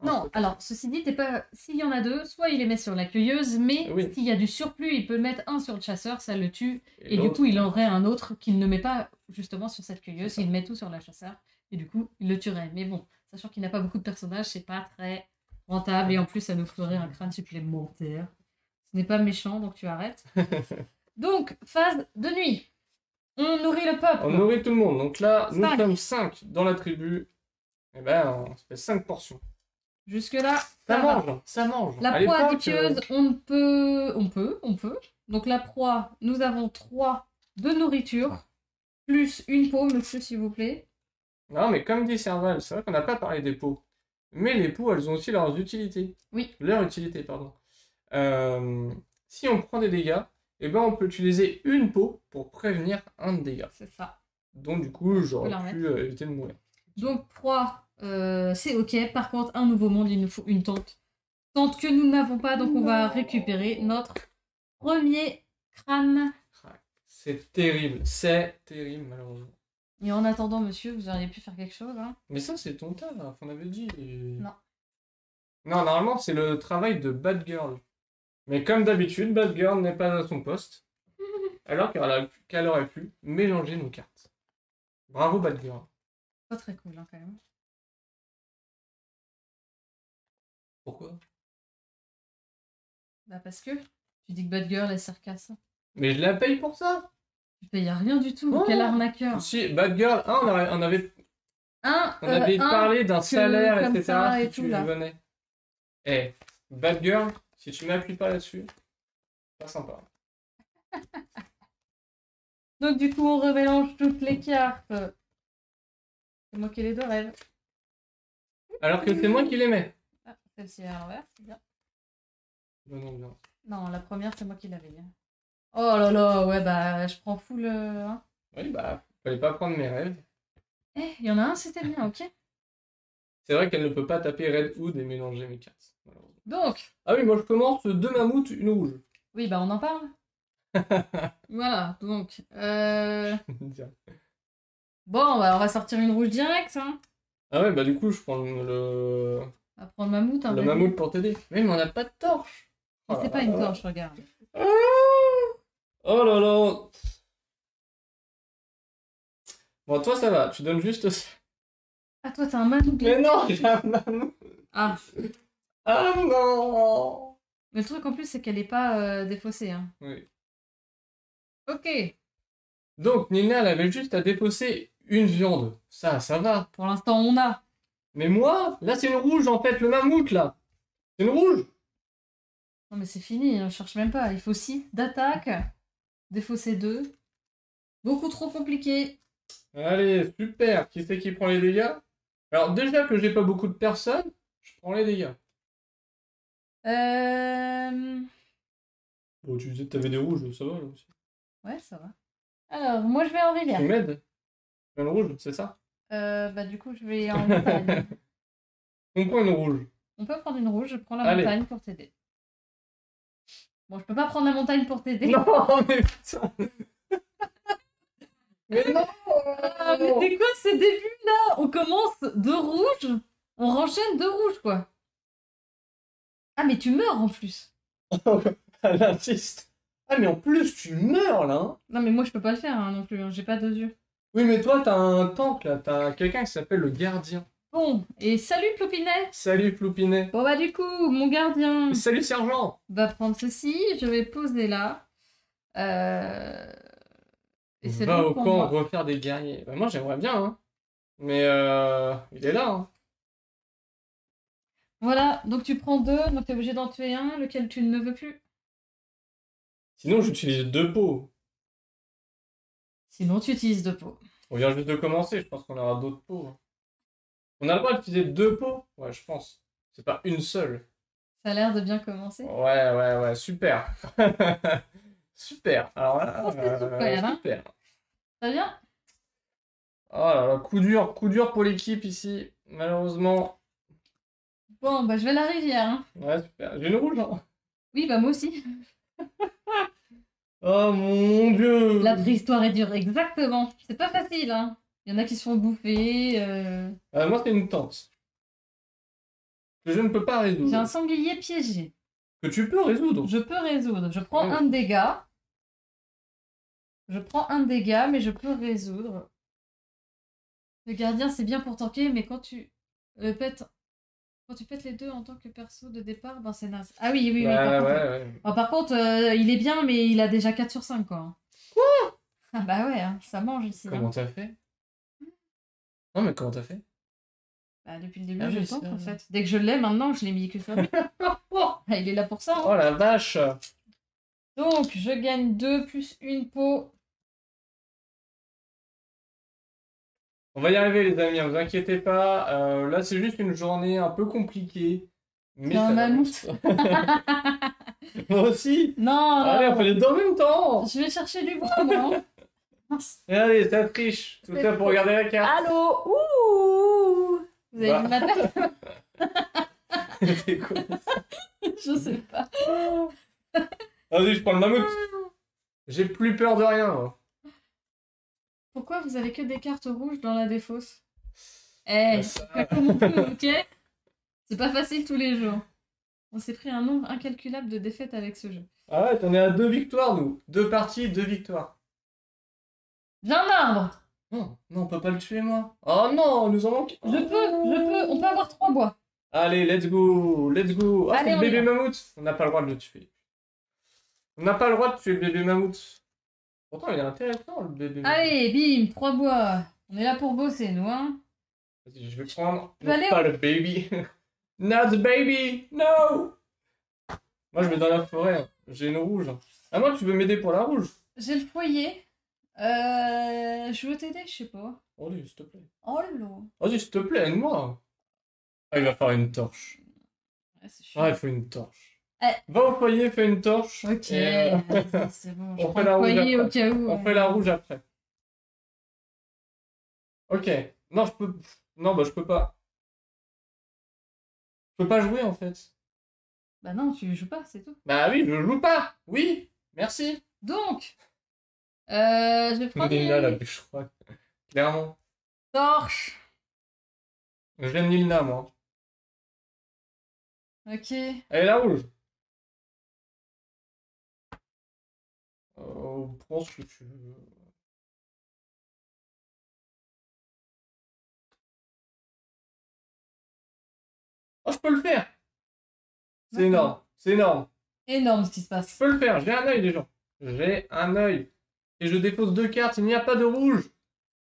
non, alors, ceci dit, s'il y en a 2, soit il les met sur la cueilleuse, mais oui. s'il y a du surplus, il peut mettre un sur le chasseur, ça le tue. Et du coup, il aurait un autre qu'il ne met pas justement sur cette cueilleuse, il met tout sur la chasseur. Et du coup, il le tuerait. Mais bon, sachant qu'il n'a pas beaucoup de personnages, c'est pas très rentable. Et en plus, ça nous ferait un crâne supplémentaire. Ce n'est pas méchant, donc tu arrêtes. Donc, phase de nuit. On nourrit le peuple. On nourrit tout le monde. Donc là, 5. nous sommes 5 dans la tribu. Et ben, on se fait 5 portions. Jusque-là, ça mange. La proie adipieuse, on peut. Donc la proie, nous avons 3 de nourriture, plus une peau, monsieur, s'il vous plaît. Non, mais comme dit Serval, c'est vrai qu'on n'a pas parlé des peaux. Mais les peaux, elles ont aussi leurs utilités. Oui. Leur utilité, pardon. Si on prend des dégâts, eh ben, on peut utiliser une peau pour prévenir un dégât. C'est ça. Donc du coup, j'aurais pu éviter de mourir. Donc proie, c'est ok. Par contre, un nouveau monde, il nous faut une tente. Tente que nous n'avons pas, donc on va récupérer notre premier crâne. C'est terrible malheureusement. Et en attendant, monsieur, vous auriez pu faire quelque chose, hein? Mais ça, c'est ton tas, là, qu'on avait dit. Non. Non, normalement, c'est le travail de Bad Girl. Mais comme d'habitude, Bad Girl n'est pas à son poste, alors qu'elle aurait pu mélanger nos cartes. Bravo, Bad Girl. Pas très cool, hein, quand même. Pourquoi? Bah parce que tu dis que Bad Girl est sarcasme. Mais je la paye pour ça. Tu payes à rien du tout, Oh. quel arnaqueur. Si, Bad Girl, hein, on avait Un parlé d'un salaire, comme etc. ça si et tu tout, là. venais. Eh, Bad Girl, si tu m'appuies pas là-dessus, pas sympa. Donc du coup, on remélange toutes les cartes. C'est moi qui ai les deux rêves. Alors que c'est moi qui les mets. Ah, celle-ci est à l'envers, c'est bien. Bonne ambiance. Non, la première, c'est moi qui l'avais. Oh là là, ouais, bah, je prends full... hein. Oui, bah, fallait pas prendre mes rêves. Eh, il y en a un, c'était bien, ok. C'est vrai qu'elle ne peut pas taper Red Hood et mélanger mes cartes. Malheureusement. Donc, Ah oui, moi je commence 2 mammouths, une rouge. oui, bah, on en parle. Voilà, donc... Bon, bah, on va sortir une rouge direct, hein. Ah ouais, bah du coup, je prends le On va prendre mammouth, hein. mammouth pour t'aider. Mais on n'a pas de torche. Mais c'est pas une torche, regarde. Ah oh là là. Bon, toi ça va, tu donnes juste ça. Ah, toi, t'as un mammouth. Mais non, j'ai un mammouth. Ah, Ah non. mais le truc en plus, c'est qu'elle est pas défaussée, hein. Oui. Ok, Donc, Nina, elle avait juste à défausser une viande. Ça va. pour l'instant, on a. Mais moi, là c'est une rouge en fait, le mammouth là. C'est une rouge. Non, mais c'est fini, je cherche même pas. Il faut 6 d'attaque, défausser 2. Beaucoup trop compliqué. Allez, super. Qui c'est qui prend les dégâts? Alors déjà que j'ai pas beaucoup de personnes, je prends les dégâts. Bon, tu disais que t'avais des rouges, ça va là aussi. Ouais, ça va. Alors, moi, je vais en rivière. Tu m'aides? Une rouge, c'est ça? Bah, du coup, je vais en montagne. On prend une rouge. On peut prendre une rouge, je prends la Allez. montagne pour t'aider. Bon, je peux pas prendre la montagne pour t'aider. Non, mais putain. Mais non. Ah, mais c'est quoi ces débuts là? On commence de rouge, on renchaîne de rouge quoi. Ah, mais tu meurs en plus. Elle insiste. Ah, mais en plus, tu meurs là. Hein. Non, mais moi je peux pas le faire hein, non plus, hein, j'ai pas 2 yeux. Oui, mais toi, t'as un tank là. T'as quelqu'un qui s'appelle le gardien. Bon, et salut Ploupinet. Salut, Ploupinet. Bon, bah, du coup, mon gardien Salut, sergent. va prendre ceci, je vais poser là. Et c'est Va bon au pour camp moi. refaire des guerriers. Bah, moi, j'aimerais bien, hein. Mais il est là, hein. Voilà, donc tu prends 2, donc t'es obligé d'en tuer un, lequel tu ne veux plus. Sinon, j'utilise 2 pots. Sinon, tu utilises 2 pots. On vient juste de commencer, je pense qu'on aura d'autres pots. Hein. On a le droit d'utiliser 2 pots? Ouais, je pense. C'est pas une seule. Ça a l'air de bien commencer. Ouais, super. Super. Alors là, Oh, c'est super, hein. super. Très bien. Oh là là, coup dur pour l'équipe ici, malheureusement. Bon, bah, je vais à la rivière. Hein. Ouais, super. J'ai une rouge, hein. Oui, bah, moi aussi. Oh mon dieu. La préhistoire est dure, exactement. C'est pas facile, hein. Il y en a qui se font bouffer. Moi, c'est une tente. Que je ne peux pas résoudre. J'ai un sanglier piégé. Que tu peux résoudre. Je peux résoudre. Je prends Oh. un dégât. Je prends un dégât, mais je peux résoudre. Le gardien, c'est bien pour tanker, mais quand tu pètes les deux en tant que perso de départ, ben c'est naze. Ah oui, oui, oui. Bah, Par contre, ouais. par contre, il est bien, mais il a déjà 4 sur 5, quoi. Quoi? Ah bah ouais, hein, ça mange ici. Comment Hein. t'as fait? Non, mais comment t'as fait? Bah, depuis le début, Ah je oui, le tente, ça- en fait. Dès que je l'ai, maintenant, je l'ai mis que sur lui. Ah, il est là pour ça. Hein. Oh la vache. Donc, je gagne 2 plus 1 peau. On va y arriver les amis, ne vous inquiétez pas. Là c'est juste une journée un peu compliquée. Mais C'est un ça va. mammouth. Moi aussi. Non, Allez, non. on fait les deux en même temps. Je vais chercher du bois, moi. Mince. Et allez, ça triche. Tout C'est ça pour faux. regarder la carte. Allô? Ouh! Vous avez Bah. vu ma tête? C'est quoi? Je sais pas. Vas-y, je prends le mammouth. J'ai plus peur de rien. Moi. Pourquoi vous avez que des cartes rouges dans la défausse? Eh, Ça- fais comme on peut, ok? C'est pas facile tous les jours. On s'est pris un nombre incalculable de défaites avec ce jeu. Ah ouais, t'en es à 2 victoires, nous. 2 parties, 2 victoires. J'ai un arbre! Non, non, on peut pas le tuer, moi. Oh non, nous en manque. Je peux, on peut avoir 3 bois. Allez, let's go, let's go. Ah, Allez, c'est le on y bébé va. mammouth. On n'a pas le droit de le tuer. On n'a pas le droit de tuer le bébé mammouth. Pourtant, il est intéressant, le bébé mammouth. Allez, bim, 3 bois. On est là pour bosser, nous, hein? Vas-y, je vais prendre. Tu vas Non, aller pas le baby. Not the baby, no. Moi, je vais dans la forêt. Hein. J'ai une rouge. Ah, moi, tu veux m'aider pour la rouge? J'ai le foyer. Je veux t'aider, je sais pas. Allez, s'il te plaît. Oh là. Vas-y, s'il te plaît, aide-moi. Ah, il va faire une torche. Ouais, c'est chiant. Ah, il faut une torche. Eh. Va au foyer, fais une torche. Ok, et, vas-y, c'est bon. on Je fait prends la le rouge foyer après. au cas où. On fait la rouge après. Ok. Non, je peux. Non, bah, je peux pas. Je peux pas jouer en fait. Bah non, tu joues pas, c'est tout. Bah oui, je joue pas. Oui, merci. Donc, je vais prendre Nilna, la une bûche, je crois. Clairement. torche. J'aime Nilna, moi. Ok. Elle est la rouge. Prends ce que tu veux. Oh, je peux le faire. C'est énorme. C'est énorme. Énorme ce qui se Je passe. peux le faire. J'ai un œil, les gens. J'ai un œil. Et je dépose 2 cartes. Il n'y a pas de rouge.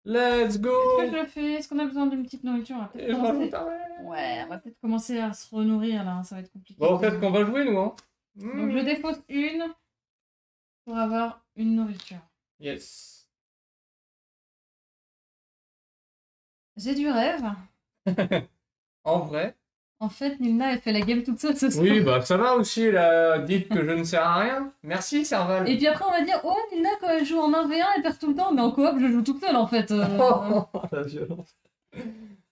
Let's go. Qu'est-ce que je fais? Est-ce qu'on a besoin d'une petite nourriture? On va peut-être Et je commencer... rajoute un œil. Ouais, on va peut-être commencer à se renourrir là, hein, ça va être compliqué. Bon, en fait, qu'on va jouer, nous, hein. Donc je défausse une pour avoir une nourriture. Yes. J'ai du rêve. En vrai. En fait, Nilna, elle fait la game toute seule ce soir. Oui, bah ça va aussi, là. Dites que je ne sers à rien. Merci, Serval. Et puis après, on va dire, oh, Nilna, quand elle joue en 1v1, elle perd tout le temps, mais en coop, je joue toute seule en fait. La violence.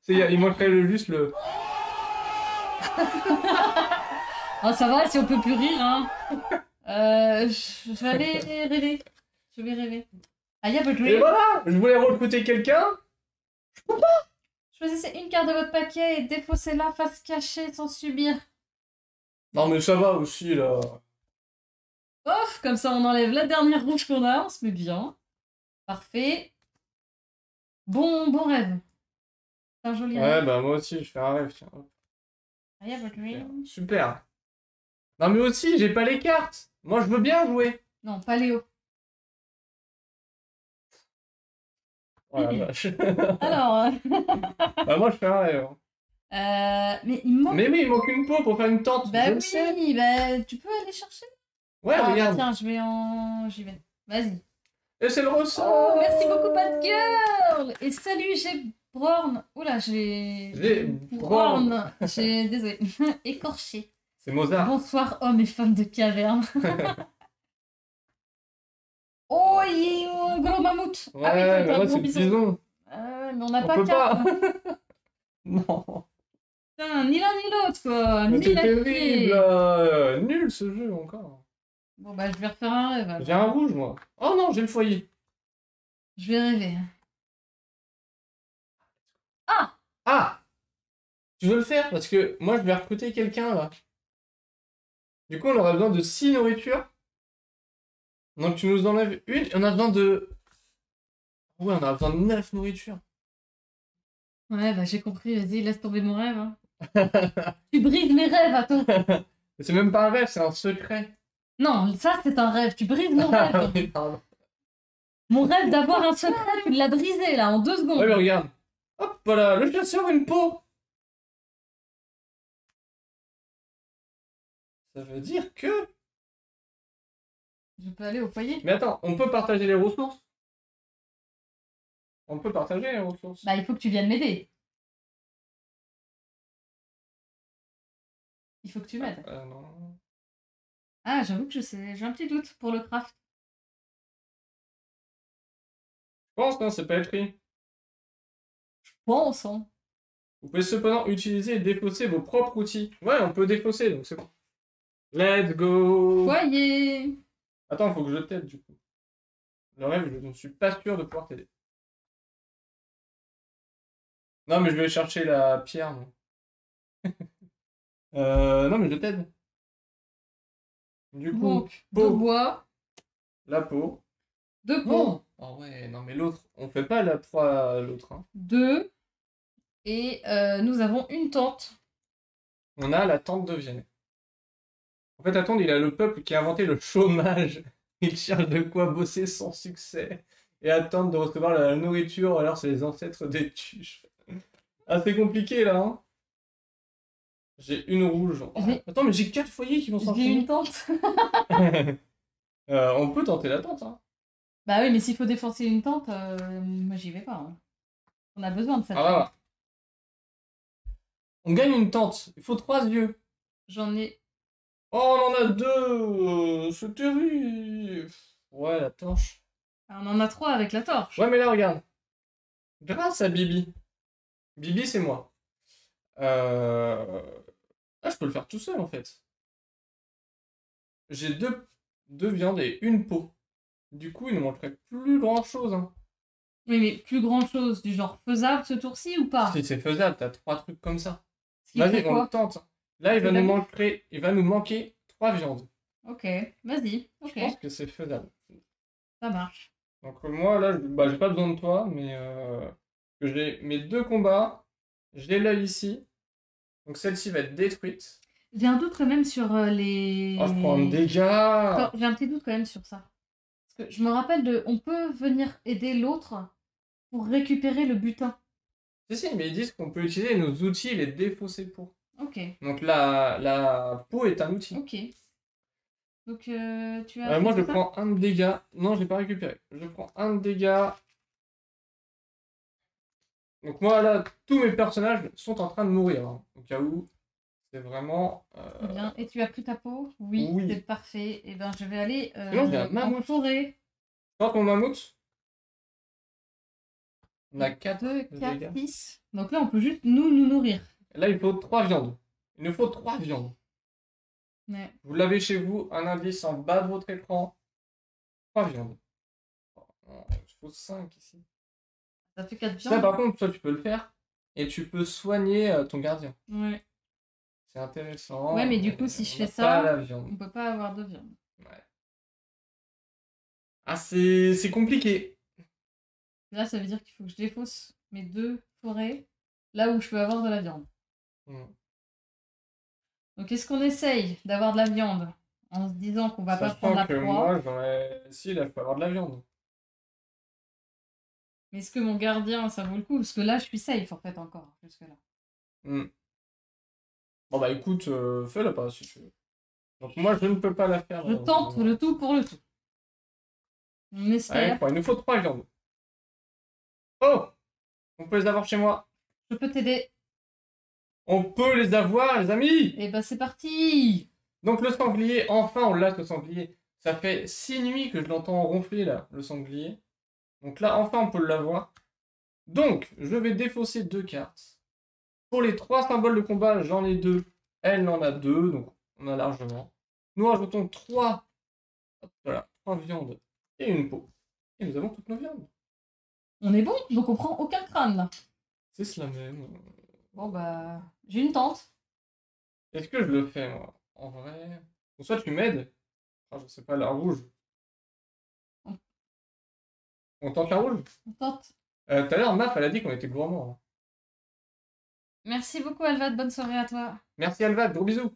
Il manquerait juste le. Ah, ça va, si on peut plus rire, hein. Je vais aller rêver. Je vais rêver. Ah, y'a votre Et dream. voilà. Je voulais recruter quelqu'un. Choisissez une carte de votre paquet et défaussez-la face cachée sans subir. Non, mais ça va aussi, là. Ouf, comme ça on enlève la dernière rouge qu'on a, on se met bien. Parfait. Bon rêve. C'est un joli Ouais, rêve. bah moi aussi, je fais un rêve, tiens. Hop, Ah, y'a votre dream. super. Non, mais aussi, j'ai pas les cartes. Moi, je veux bien jouer. Non, pas Léo. Oh la vache. Alors, Bah, moi, je fais un rêve. mais il me manque. Mais oui, il manque une peau pour faire une tente. Bah je le oui, sais. bah tu peux aller chercher. Ouais, Ah, regarde. tiens, j'y vais. Vas-y. Et c'est le ressort. Oh, merci beaucoup, Bad Girl. Et salut, j'ai Born. Oula, J'ai Born. J'ai désolé. Écorché. C'est Mozart. Bonsoir, hommes et femmes de caverne. Oh, il est un gros mammouth. Ouais, Ah oui, mais t'as un moi, gros c'est le bison. bison. Mais on n'a On pas peut quatre. pas. Non. Putain, ni l'un ni l'autre, quoi. Mais Ni c'est la terrible. pied. Nul ce jeu encore. Bon, bah, je vais refaire un rêve. alors. J'ai un rouge, moi. Oh non, j'ai le foyer. Je vais rêver. Ah! Tu veux le faire? Parce que moi, je vais recruter quelqu'un, là. Du coup, on aura besoin de 6 nourritures. Donc, tu nous enlèves une. Et on a besoin de... Ouais, on a besoin de 9 nourritures. Ouais, bah, j'ai compris. Vas-y, laisse tomber mon rêve. Hein. Tu brises mes rêves, attends. C'est même pas un rêve, c'est un secret. Non, ça, c'est un rêve. Tu brises mon rêve. Oui, pardon. Mon rêve d'avoir un secret, tu l'as brisé, là, en 2 secondes. Ouais, mais regarde. Hop, voilà, le chasseur, une peau. Ça veut dire que... Je peux aller au foyer. Mais attends, on peut partager les ressources? On peut partager les ressources. Bah, il faut que tu viennes m'aider. Il faut que tu m'aides. Non. Ah, j'avoue que je sais, j'ai un petit doute pour le craft. Je pense, non, c'est pas écrit. Bon, on sent. Vous pouvez cependant utiliser et défausser vos propres outils. Ouais, on peut défausser, donc c'est bon. Let's go. Foyer. Attends, faut que je t'aide, du coup. Le rêve, je ne suis pas sûr de pouvoir t'aider. Non, mais je vais chercher la pierre, non. Non, mais je t'aide. Du coup, Donc, 2 peau, bois, la peau. 2 peaux, Non! Ah ouais, non, mais l'autre, on fait pas la proie à l'autre, hein. 2. Et nous avons une tente. On a la tente de Vienne. En fait, attends, il a le peuple qui a inventé le chômage. Il cherche de quoi bosser sans succès et attendre de recevoir la nourriture, alors c'est les ancêtres des tuches. Ah, c'est compliqué là, hein. J'ai une rouge. Oh, attends, mais j'ai 4 foyers qui vont J'ai s'enchaîner. une tente. On peut tenter la tente, hein. Bah oui, mais s'il faut défoncer une tente, moi j'y vais pas, hein. On a besoin de cette Ah, tente. voilà. On gagne une tente. Il faut 3 yeux. J'en ai. Oh, on en a 2. C'est terrible. Ouais, la torche. Ah, on en a 3 avec la torche. Ouais, mais là, regarde. Grâce à Bibi. Bibi, c'est moi. Ah, je peux le faire tout seul, en fait. J'ai deux viandes et une peau. Du coup, il ne manquerait plus grand-chose, hein. Oui, mais plus grand chose, du genre faisable ce tour-ci ou pas? Si c'est faisable, t'as 3 trucs comme ça. Ce qui ferait Vas-y, on quoi? le tente. Là, il va nous manquer 3 viandes. Ok, vas-y, Je ok, pense que c'est faisable. ça marche. Donc moi, là, bah, j'ai pas besoin de toi, mais que j'ai mes 2 combats. J'ai l'œil ici. Donc celle-ci va être détruite. J'ai un doute quand même sur les. Oh, je prends un dégât. Attends, j'ai un petit doute quand même sur ça. Parce que je me rappelle de. On peut venir aider l'autre pour récupérer le butin. Si, si, mais ils disent qu'on peut utiliser nos outils et les défausser pour. Ok, Donc la peau est un outil. ok. Donc tu as. Moi, je fait ça. prends un de dégâts. Non, je l'ai pas récupéré. Je prends un de dégâts. Donc moi, là, tous mes personnages sont en train de mourir, hein, au cas où. C'est vraiment... Très bien. Et tu as pris ta peau? Oui, Oui. c'est parfait. Et ben je vais aller Sinon, j'ai un en mammouth. forêt. Je crois qu'on mammouth. On a 4 2, de 4, dégâts. 6. Donc là, on peut juste nous nourrir. Là, il faut 3 viandes. Il nous faut 3 viandes. Ouais. Vous l'avez chez vous, un indice en bas de votre écran. 3 viandes. Oh, il faut 5 ici. Ça fait 4 Ça, viandes. par contre, toi, tu peux le faire. Et tu peux soigner ton gardien. Ouais. C'est intéressant. Ouais, mais du coup, si je on fais n'a ça, pas la viande. on peut pas avoir de viande. Ouais. Ah, c'est compliqué. Là, ça veut dire qu'il faut que je défausse mes 2 forêts là où je peux avoir de la viande. Hmm. Donc, est-ce qu'on essaye d'avoir de la viande en se disant qu'on va pas prendre la Sachant que proie? moi, j'aurais... Si, là, je peux avoir de la viande. Mais est-ce que mon gardien, ça vaut le coup? Parce que là, je suis safe en fait encore, jusque-là. Hmm. Bon, bah écoute, fais-le pas si tu veux. Donc moi, je ne peux pas la faire. Je tente le tout pour le tout. On Allez, espère. il nous faut 3 viandes. Oh! On peut les avoir chez moi. Je peux t'aider. On peut les avoir, les amis! Et bah, c'est parti! Donc le sanglier, enfin on l'a, ce sanglier. Ça fait 6 nuits que je l'entends ronfler là, le sanglier. Donc là, enfin on peut l'avoir. Donc, je vais défausser 2 cartes. Pour les 3 symboles de combat, j'en ai 2. Elle en a 2, donc on a largement. Nous ajoutons 3, voilà, 3 viandes et une peau. Et nous avons toutes nos viandes. On est bon, donc on prend aucun crâne là. C'est cela même. Bon bah, j'ai une tente. Est-ce que je le fais, moi? En vrai... Ou soit tu m'aides. Ah, je sais pas, la rouge. On tente la rouge? On tente. Tout à l'heure, Map, elle a dit qu'on était gourmand, hein. Merci beaucoup Alvad, bonne soirée à toi. Merci Alva, gros bisous.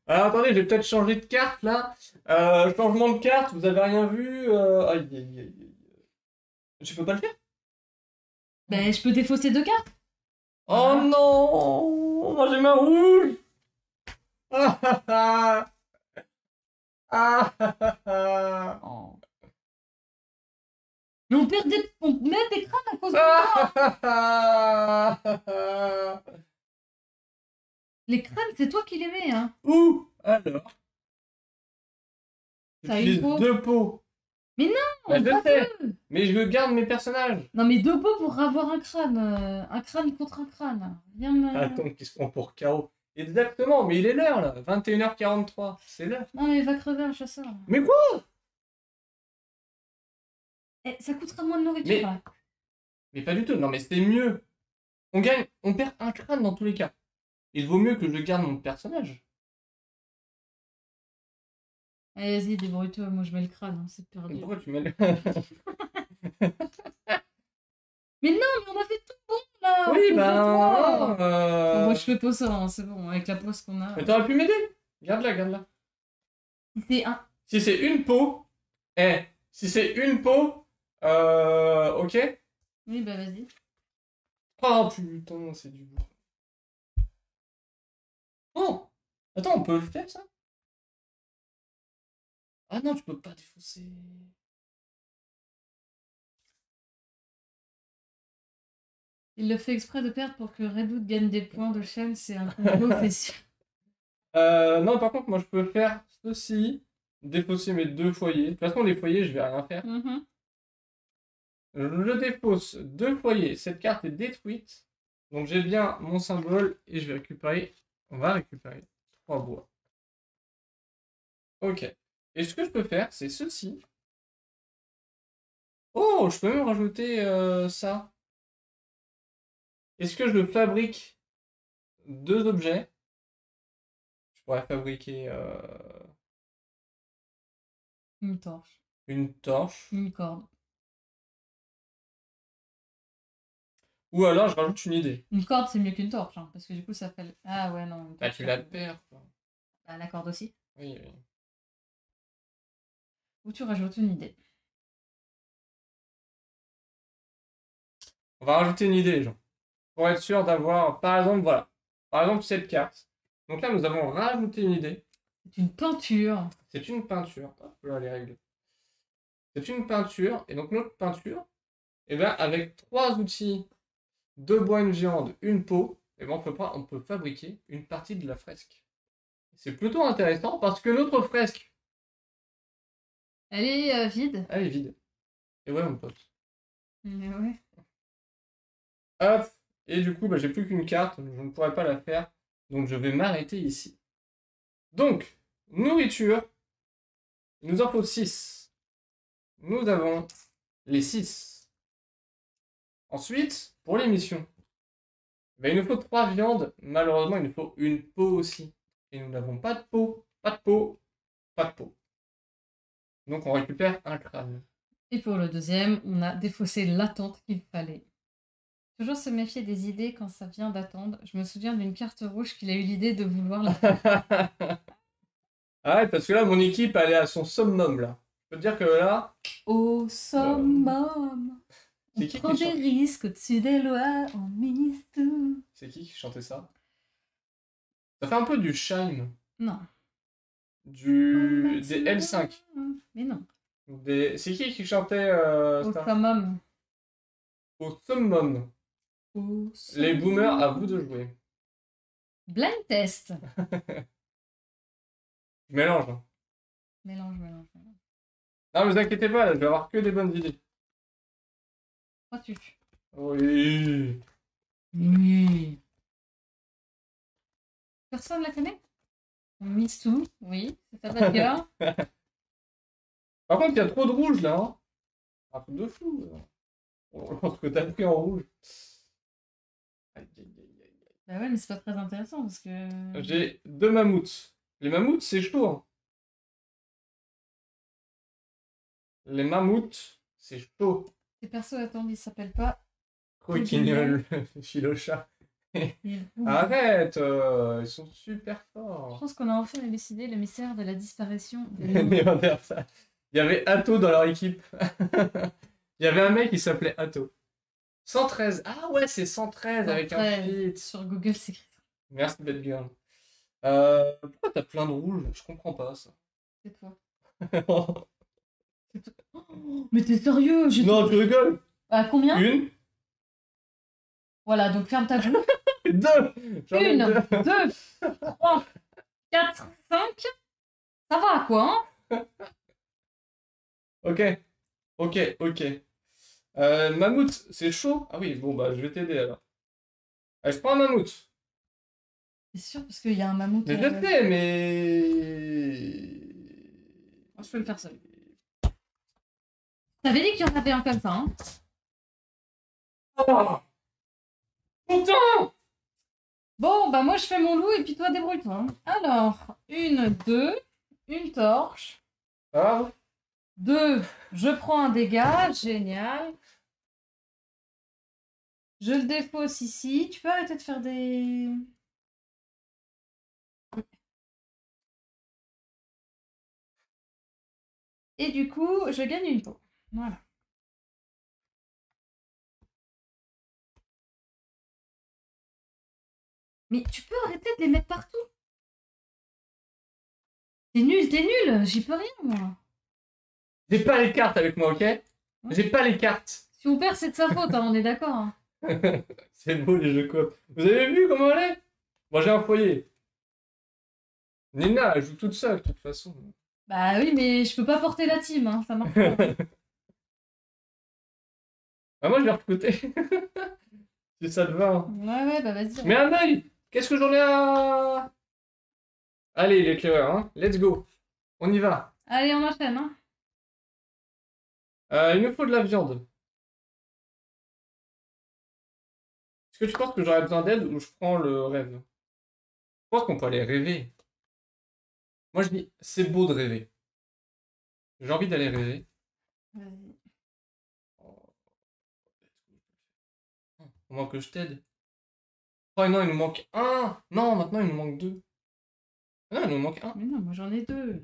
Alors attendez, j'ai peut-être changé de carte là. Changement de carte, vous avez rien vu. Aïe, aïe, aïe, aïe. Je peux pas le faire? Ben, je peux défausser 2 cartes. Oh Voilà. non! Moi j'ai ma rouge! Ah ah ah! Ah ah ah! Oh. Mais on met des crânes à cause de Ah moi. ah ah ah! Les crânes, c'est toi qui les mets, hein. Ouh! Alors? T'as une J'utilise peau. 2 pots. Bah, je pas sais, deux. mais je garde mes personnages. Non, mais deux pots pour avoir un crâne. Un crâne contre un crâne. Rien me... Attends, qui se prend pour KO. Exactement, mais il est l'heure là, 21h43, c'est l'heure. Non, mais va crever un chasseur. Mais quoi? Eh, ça coûtera moins de nourriture, Mais- là. Mais pas du tout, non mais c'est mieux. On gagne, on perd un crâne dans tous les cas. Il vaut mieux que je garde mon personnage. Allez, vas-y, débrouille-toi. Moi, je mets le crâne. Hein, c'est perdu. Pourquoi tu mets le... Mais on a fait tout bon, là. Oui, Pauvre toi. bah... Bon, moi, je fais pas ça. Hein, c'est bon. Avec la pose qu'on a. Mais t'aurais pu m'aider. Garde-la, garde-la. C'est un... Si c'est une peau... si c'est une peau... ok. Oui, bah, vas-y. Oh putain, c'est du bourg. Oh! Attends, on peut le faire, ça? Ah non, tu peux pas défausser. Il le fait exprès de perdre pour que Redwood gagne des points de chaîne. C'est un combo, c'est sûr. Non, par contre, moi, je peux faire ceci. Défausser mes deux foyers. De toute façon, les foyers, je vais rien faire. Mhm. Je défausse deux foyers. Cette carte est détruite. Donc, j'ai bien mon symbole et je vais récupérer... On va récupérer 3 bois. Ok. Et ce que je peux faire, c'est ceci. Oh, je peux même rajouter ça. Est-ce que je fabrique deux objets? Je pourrais fabriquer Une torche. une torche. Une corde. Ou alors, je rajoute une idée. Une corde, c'est mieux qu'une torche. Hein, parce que du coup, ça fait... Ah ouais, non. une Bah, torche, tu ça la fait- perds, quoi. Bah, la corde aussi. Oui, oui. Ou tu rajoutes une idée. On va rajouter une idée, les gens. Pour être sûr d'avoir, par exemple, voilà. Par exemple, cette carte. Donc là, nous avons rajouté une idée. C'est une peinture. C'est une peinture. Hop là, les règles. C'est une peinture. Et donc, notre peinture, eh ben, avec 3 outils, 2 bois, une viande, une peau, eh ben, on peut fabriquer une partie de la fresque. C'est plutôt intéressant parce que notre fresque, Elle est vide. elle est vide. Et ouais, mon pote. Mais ouais. Hop. Et du coup, bah, j'ai plus qu'une carte. Je ne pourrais pas la faire. Donc, je vais m'arrêter ici. Donc, nourriture. Il nous en faut 6. Nous avons les 6. Ensuite, pour les missions, ben, il nous faut 3 viandes. Malheureusement, il nous faut une peau aussi. Et nous n'avons pas de peau, pas de peau, pas de peau. Donc, on récupère un crâne. Et pour le deuxième, on a défaussé l'attente qu'il fallait. Toujours se méfier des idées quand ça vient d'attendre. Je me souviens d'une carte rouge qu'il a eu l'idée de vouloir la Ah ouais, parce que là, mon équipe, elle est à son summum, là. Je peux te dire que là... Au summum. On C'est qui prend qui des chante risques au-dessus des lois, on mise tout. C'est qui chantait ça? Ça fait un peu du Shine. Non. Des L5. Mais non. C'est qui chantait Au ça? summum. Au summum. Au Les summum. boomers, à vous de jouer. Blind test. Je mélange. Hein. Mélange. Non, ne vous inquiétez pas, là, je vais avoir que des bonnes idées. Crois-tu? Oui. Oui. Personne la connaît? On mise tout, oui. C'est ta bad girl. Par contre, il y a trop de rouge, là. Hein. Un truc de fou. Lorsque t'as pris en rouge. Aïe, aïe, aïe, aïe. Bah ouais, mais c'est pas très intéressant parce que... J'ai 2 mammouths. Les mammouths, c'est chaud. Hein. Les mammouths, c'est chaud. Ces persos, attendez, ils s'appellent pas... Croquignol, Philocha. Arrête, ils sont super Je forts. pense qu'on a enfin élucidé le mystère de la disparition de Les Néandertals. Il y avait Atto dans leur équipe. Il y avait un mec qui s'appelait Atto. 113. Ah ouais, c'est 113 avec un 113. feat. Sur Google, c'est écrit. Merci, Bad Girl. Pourquoi t'as plein de rouge? Je comprends pas ça. C'est toi. Oh, mais t'es sérieux? Non, tu rigoles. À combien? Une, Voilà, donc ferme ta bouche. deux. J'en ai 1, deux. 2, 3, 4, 5. Ça va, quoi, hein? Ok, ok. Ok, ok. Mammouth, c'est chaud? Ah oui, bon, bah, je vais t'aider alors. Allez, je prends un mammouth. C'est sûr, parce qu'il y a un mammouth. Mais je sais, mais... Je peux le faire seul. T'avais dit qu'il y en avait un comme ça, hein? Oh putain! Bon, bah moi je fais mon loup et puis toi débrouille-toi. Hein. Alors, 1, 2, une torche. Ah, 2, je prends un dégât, génial. Je le défausse ici. Tu peux arrêter de faire des... Et du coup, je gagne une peau. Voilà. Mais tu peux arrêter de les mettre partout. T'es nul, j'y peux rien, moi. j'ai pas les cartes avec moi, ok? J'ai pas les cartes. Si on perd, c'est de sa faute, hein, on est d'accord. Hein. C'est beau les jeux coop. Vous avez vu comment elle est? Moi j'ai un foyer. Nina, elle joue toute seule de toute façon. Bah oui, mais je peux pas porter la team, hein, ça marche pas. Ah, moi je vais recruter. Si ça te va. Hein. Ouais, bah vas-y. Mais un œil! Qu'est-ce que j'en ai à... Allez, l'éclaireur, hein. Let's go. On y va. Allez, on enchaîne, hein. Il nous faut de la viande. Est-ce que tu penses que j'aurais besoin d'aide ou je prends le rêve? Je pense qu'on peut aller rêver. Moi je dis, c'est beau de rêver. J'ai envie d'aller rêver. Vas-y. Au moins que je t'aide. Oh non, il nous manque un. Non, maintenant il nous manque deux. Non, il nous manque un. Mais non, moi j'en ai 2.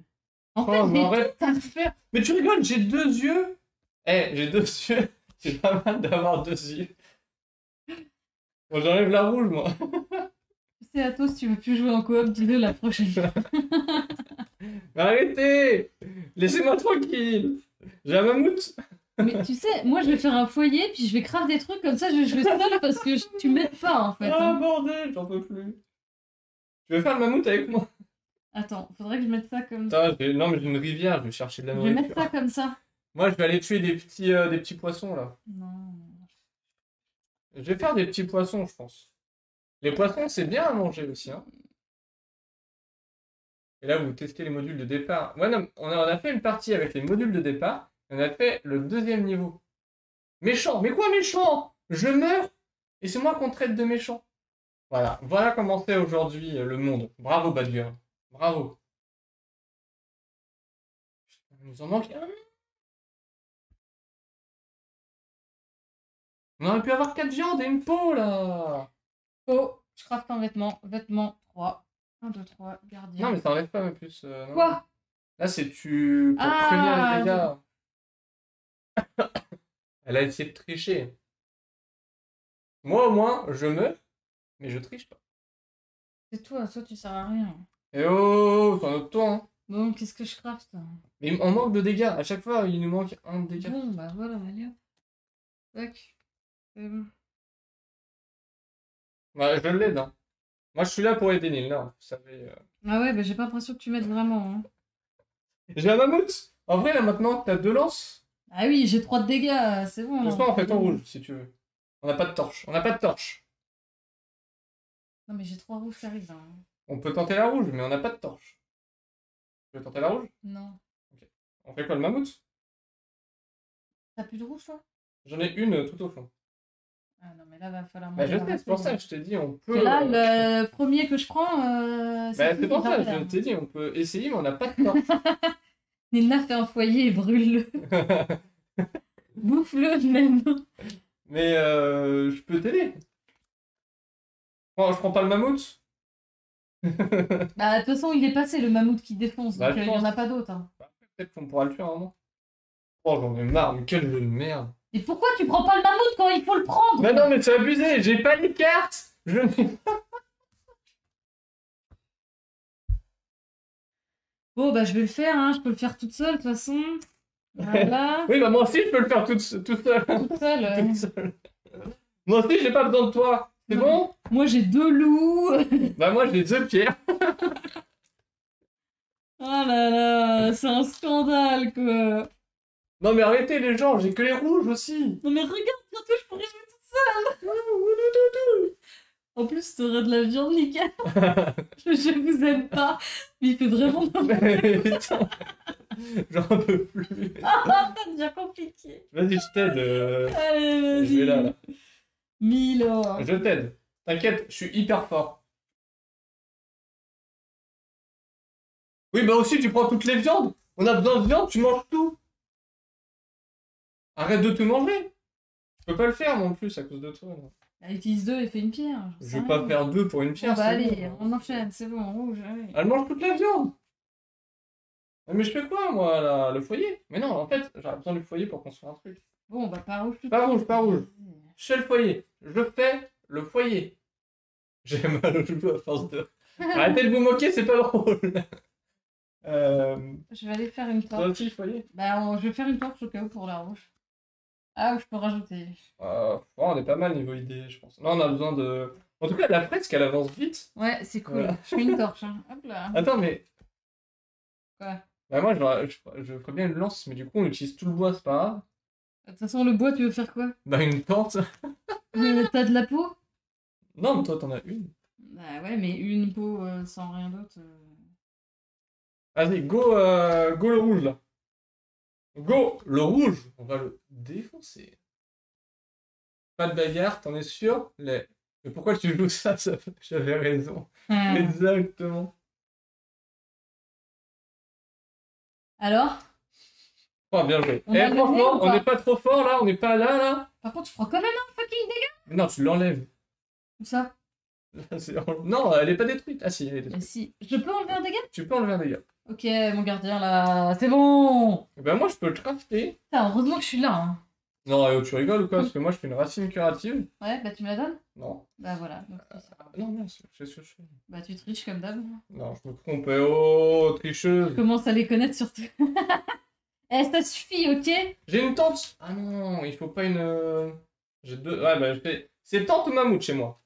En Oh, fait, mais j'ai arrête. tout à faire. Mais tu rigoles, j'ai 2 yeux. Eh, j'ai 2 yeux. C'est pas mal d'avoir 2 yeux. Bon, j'enlève la rouge, moi. C'est à toi, si tu veux plus jouer en coop, dis-le la prochaine fois. Mais arrêtez. Laissez-moi tranquille. J'ai un mammouth. Mais tu sais, moi je vais faire un foyer, puis je vais craft des trucs comme ça, je vais jouer seule parce que tu m'aides pas en fait. Ah, Hein. bordel, j'en peux plus. Tu veux faire le mammouth avec moi? Attends, faudrait que je mette ça comme ça. Putain, non, mais j'ai une rivière, je vais chercher de la Je vais nourriture. mettre ça comme ça. Moi, je vais aller tuer des petits poissons, là. Non. Je vais faire des petits poissons, je pense. Les poissons, c'est bien à manger aussi, hein. Et là, vous testez les modules de départ. Ouais, non, on a fait une partie avec les modules de départ. On a fait le 2e niveau. Méchant! Mais quoi, méchant? Je meurs et c'est moi qu'on traite de méchant. Voilà comment c'est aujourd'hui le monde. Bravo, Badger. Bravo. Il nous en manque un. On aurait pu avoir 4 viandes et une peau, là. Oh, je craft un vêtement. Vêtement 3. 1, 2, 3, gardien. Non, mais ça enlève pas, même plus. Non. Quoi? Là, c'est tu... pour prévenir les dégâts. Elle a essayé de tricher. Moi, au moins, je meurs, mais je triche pas. C'est toi tu sers à rien. Et oh, c'est un autre tour, hein. Bon, qu'est-ce que je craft? Mais on manque de dégâts. À chaque fois, il nous manque un dégât. Bon, bah voilà, allez hop. Tac. C'est bon. Ouais, je l'aide, hein. Moi, je suis là pour aider Nil, vous savez. Ah ouais, bah j'ai pas l'impression que tu m'aides vraiment. Hein. J'ai un mammouth. En vrai, là, maintenant, t'as 2 lances. Ah oui, j'ai 3 de dégâts, c'est bon. Ce soir, on fait en rouge, si tu veux. On n'a pas de torche. On n'a pas de torche. Non, mais j'ai 3 rouges qui arrivent. Hein. On peut tenter la rouge, mais on n'a pas de torche. Tu veux tenter la rouge? Non. Ok. On fait quoi, le mammouth? T'as plus de rouge, toi? J'en ai une tout au fond. Ah non, mais là, va falloir Bah, je manger sais, c'est pour ça que je t'ai dit, on peut... Et là, le premier que je prends, Bah, c'est pour ça, je t'ai dit, on peut essayer, mais on n'a pas de torche. Nina fait un foyer et brûle-le. Bouffe-le même. Mais je peux t'aider. Je prends pas le mammouth. Bah, de toute façon, il est passé, le mammouth qui défonce, Bah, donc je il y en pense. a pas d'autres. Hein. Peut-être qu'on pourra le tuer à un moment. Oh, j'en ai marre, mais quel jeu de merde. Et pourquoi tu prends pas le mammouth quand il faut le prendre? Mais non, mais c'est abusé, j'ai pas les cartes. Je n'ai Bon, bah, je vais le faire, hein. Je peux le faire toute seule, de toute façon. Voilà. Oui, bah moi aussi, je peux le faire tout seul. Toute seule. Toute seule. Moi aussi, j'ai pas besoin de toi. C'est Non. bon? Moi, j'ai 2 loups. Bah moi, j'ai 2 pierres. Oh là là, c'est un scandale, quoi. Non, mais arrêtez les gens, j'ai que les rouges aussi. Non mais regarde, bientôt je pourrais jouer toute seule. En plus, t'auras de la viande, nickel. Je vous aime pas, mais il fait vraiment Putain, j'en peux plus. Ah, ça devient compliqué. Vas-y, je t'aide. Allez, Je vais là, vas-y. là. Milo. Je t'aide. T'inquiète, je suis hyper fort. Oui, bah aussi, tu prends toutes les viandes. On a besoin de viande, tu manges tout. Arrête de tout manger. Je peux pas le faire non plus à cause de toi. Là. Elle utilise 2 et fait une pierre. j'en Je sais vais pas rien. faire 2 pour une pierre. Bon, bah c'est allez, bon. on enchaîne, c'est bon, rouge. Allez. Elle mange toute la viande. Ah, mais je fais quoi, moi, là? Le foyer? Mais non, en fait, j'aurais besoin du foyer pour construire un truc. Bon, bah pas rouge tout de Pas suite. rouge, pas rouge. Je fais le foyer. Je fais le foyer. J'ai mal au genou à force de... Arrêtez de vous moquer, c'est pas drôle. Je vais aller faire une Toi torche. aussi, le foyer? Bah, je vais faire une torche au cas où pour la rouge. Ah, je peux rajouter. On est pas mal niveau idée, je pense. Non, on a besoin de... En tout cas, la fresque, elle avance vite. Ouais, c'est cool. Voilà. Je fais une torche. Hein. Hop là. Attends, mais... Quoi? Bah moi, je ferais bien une lance, mais du coup, on utilise tout le bois, c'est pas grave. De toute façon, le bois, tu veux faire quoi? Bah, une tente. T'as de la peau? Non, mais toi, t'en as une. Bah ouais, mais une peau sans rien d'autre. Vas-y, go le rouge, là. Go, le rouge. On va le défoncer. Pas de bagarre, t'en es sûr? Mais pourquoi tu joues ça? J'avais raison. Exactement. Alors? Oh, bien joué. On Eh, a levé franchement, ou on pas n'est pas trop fort, là. On n'est pas là, là. Par contre, je prends quand même un fucking dégât. Mais non, tu l'enlèves. Où ça? Non, elle est pas détruite. Ah si, elle est Mais détruite. si. Je peux enlever un dégât? Tu peux enlever un dégât. Ok, mon gardien là. C'est bon! Eh ben moi, je peux le crafter. Putain, heureusement que je suis là. Hein. Non, tu rigoles ou quoi? Parce que moi, je fais une racine curative. Ouais, bah tu me la donnes? Non. Bah voilà. Donc, Non, non, c'est ce que je fais. bah tu triches comme d'hab. Non, je me trompe. Oh, Je tricheuse. commence à les connaître surtout. Eh, ça suffit, ok? J'ai une tente. Ah non, il faut pas une... J'ai deux... Ouais, bah je fais... C'est tente ou mammouth chez moi?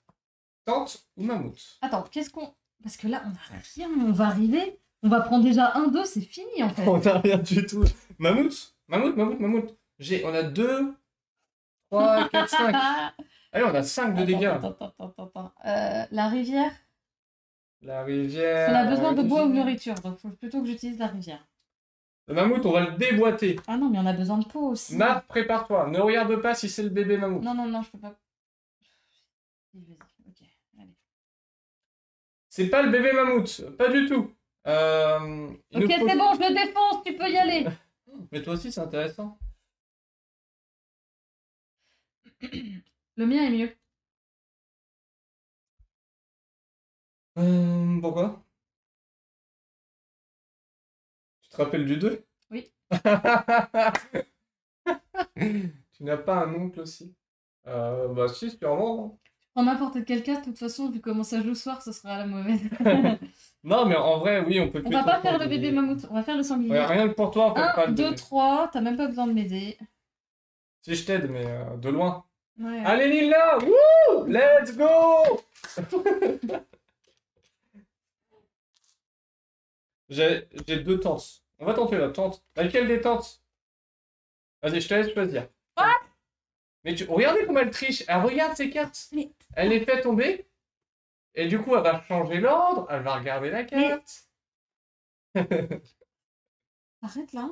Tente ou mammouth? Attends, qu'est-ce qu'on... Parce que là, on a rien. On va arriver. On va prendre déjà 1-2, c'est fini en fait. On n'a rien du tout. Mammouth? Mammouth. On a 2, 3, 4, 5. Allez, on a 5 de dégâts. Attends. La rivière? La rivière... On a besoin de bois ou de rivière. nourriture, donc faut plutôt que j'utilise la rivière. Le mammouth, on va le déboîter. Ah non, mais on a besoin de peau aussi. Marc, prépare-toi. Ne regarde pas si c'est le bébé mammouth. Non, je peux pas. Vas-y, ok, allez. C'est pas le bébé mammouth. Pas du tout. Il Ok, nous faut- c'est bon, je le défonce, tu peux y aller. Mais toi aussi, c'est intéressant. Le mien est mieux. Pourquoi? Tu te rappelles du 2? Oui. Tu n'as pas un oncle aussi? Bah si, sûrement. En n'importe quel cas, de toute façon, vu comment ça joue ce soir, ce sera à la mauvaise. Non, mais en vrai, oui, on peut On tuer va ton pas faire le sanglier. bébé mammouth, on va faire le sanglier. Ouais, rien que pour toi, on fait pas 1, le 2, bébé. 3, t'as même pas besoin de m'aider. Si je t'aide, mais de loin. Ouais. Allez, Lila! Wouh! Let's go! J'ai 2 tentes. On va tenter la tente. Laquelle des tentes? Vas-y, je te laisse choisir. What? Mais regardez comment elle triche. Elle regarde ses cartes. Mais- Elle les fait tomber. Et du coup, elle va changer l'ordre. Elle va regarder la carte. Arrête là.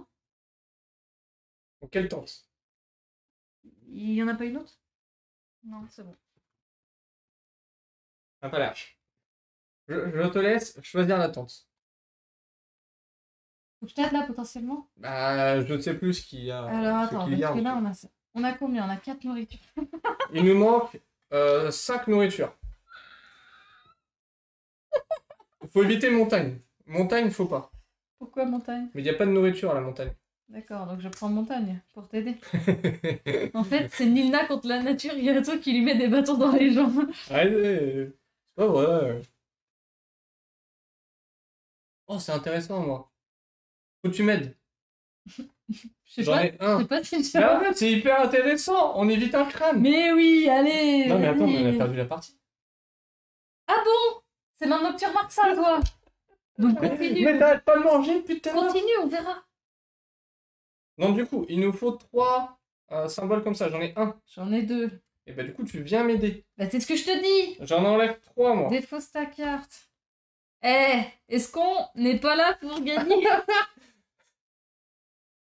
Donc, quelle tente? Il y en a pas une autre? Non, c'est bon. Un pas large. Je te laisse choisir la tente. Faut que je t'aide là potentiellement? Bah, je ne sais plus ce qu'il y a. Alors ce attends, qu'il y a parce que en là dessous. on a combien? On a 4 nourritures. Il nous manque 5 nourritures. Faut éviter montagne. Montagne, faut pas. Pourquoi montagne? Mais il n'y a pas de nourriture à la montagne. D'accord, donc je prends montagne pour t'aider. En fait, c'est Nilna contre la nature, il y a toi qui lui met des bâtons dans les jambes. Allez, c'est pas vrai. Oh, c'est intéressant, moi. Faut que tu m'aides. Je sais J'en pas, ai un. je sais pas si je Mais en fait, c'est hyper intéressant. On évite un crâne. Mais oui, allez! Non, mais attends, vas-y. on a perdu la partie. Ah bon? C'est maintenant que tu remarques ça, toi! Donc continue, Mais t'arrêtes pas de manger, putain. continue, on verra. Donc du coup, il nous faut 3 symboles comme ça. J'en ai un. J'en ai 2. Et bah du coup, tu viens m'aider. Bah, c'est ce que je te dis. J'en enlève 3, moi. Défausse ta carte. Eh, est-ce qu'on n'est pas là pour gagner?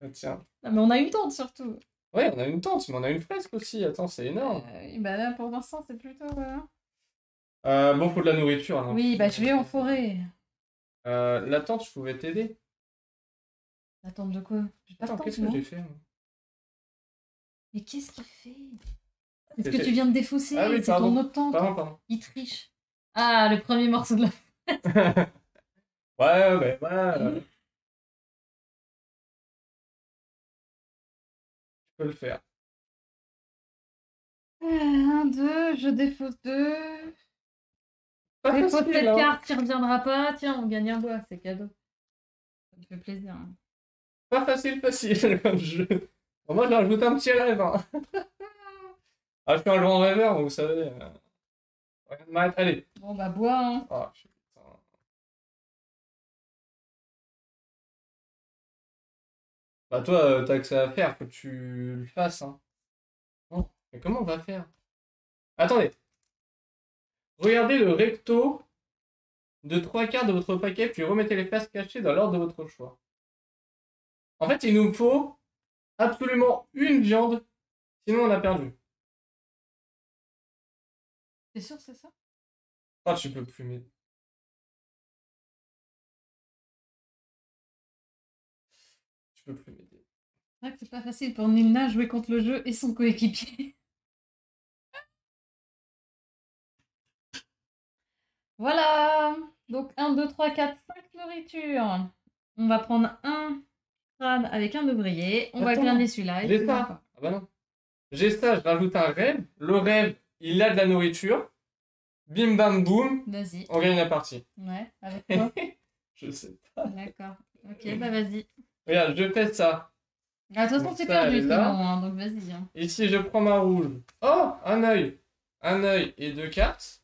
Ah, tiens. Non, mais on a une tente surtout. Ouais, on a une tente, mais on a une fresque aussi. Attends, c'est énorme. Bah là, pour l'instant, c'est plutôt... Bon, faut de la nourriture. Alors. Oui, bah je vais en forêt. La tente, je pouvais t'aider. La tente de quoi? J'ai pas de Attends, tente, qu'est-ce que moi. j'ai fait, moi? Mais qu'est-ce qu'il fait? Est-ce que C'était- tu viens de défausser? Ah oui, C'est ton pardon. autre tente. Pardon. Il triche. Ah, le premier morceau de la... Ouais, ouais, ouais. Tu peux le faire. 1, 2, je défausse 2. Pas Défausse facile, cette hein. carte qui reviendra pas. Tiens, on gagne un bois, c'est cadeau. Ça me fait plaisir. Hein. Pas facile comme jeu. Bon, moi, j'ai rajouté un petit rêve. Hein. Ah, je suis un grand rêveur, vous savez. Regarde, Matt, allez. Bon, bah, bois. Hein. Ah, putain. Bah, toi, t'as que ça à faire, faut que tu le fasses. Hein. Oh, mais comment on va faire? Attendez. Regardez le recto de 3 quarts de votre paquet, puis remettez les faces cachées dans l'ordre de votre choix. En fait, il nous faut absolument une viande, sinon on a perdu. T'es sûr, c'est ça? Ah, tu peux plus m'aider. Tu peux plus m'aider. C'est vrai que c'est pas facile pour Nilna jouer contre le jeu et son coéquipier. Voilà. Donc 1, 2, 3, 4, 5 nourritures. On va prendre un crâne avec un ouvrier. On va Attends, glaner celui-là. J'ai ça. Ah bah non. J'ai ça, je rajoute un rêve. Le rêve, il a de la nourriture. Bim bam boum. Vas-y. On gagne la partie. Ouais, avec quoi? Je sais pas. D'accord. Ok, bah vas-y. Regarde, je fais ça. Ah, de toute façon, Donc c'est ça, perdu elle est là. sinon, hein, donc vas-y. Hein. Ici, je prends ma rouge. Oh, un œil. Un œil et 2 cartes.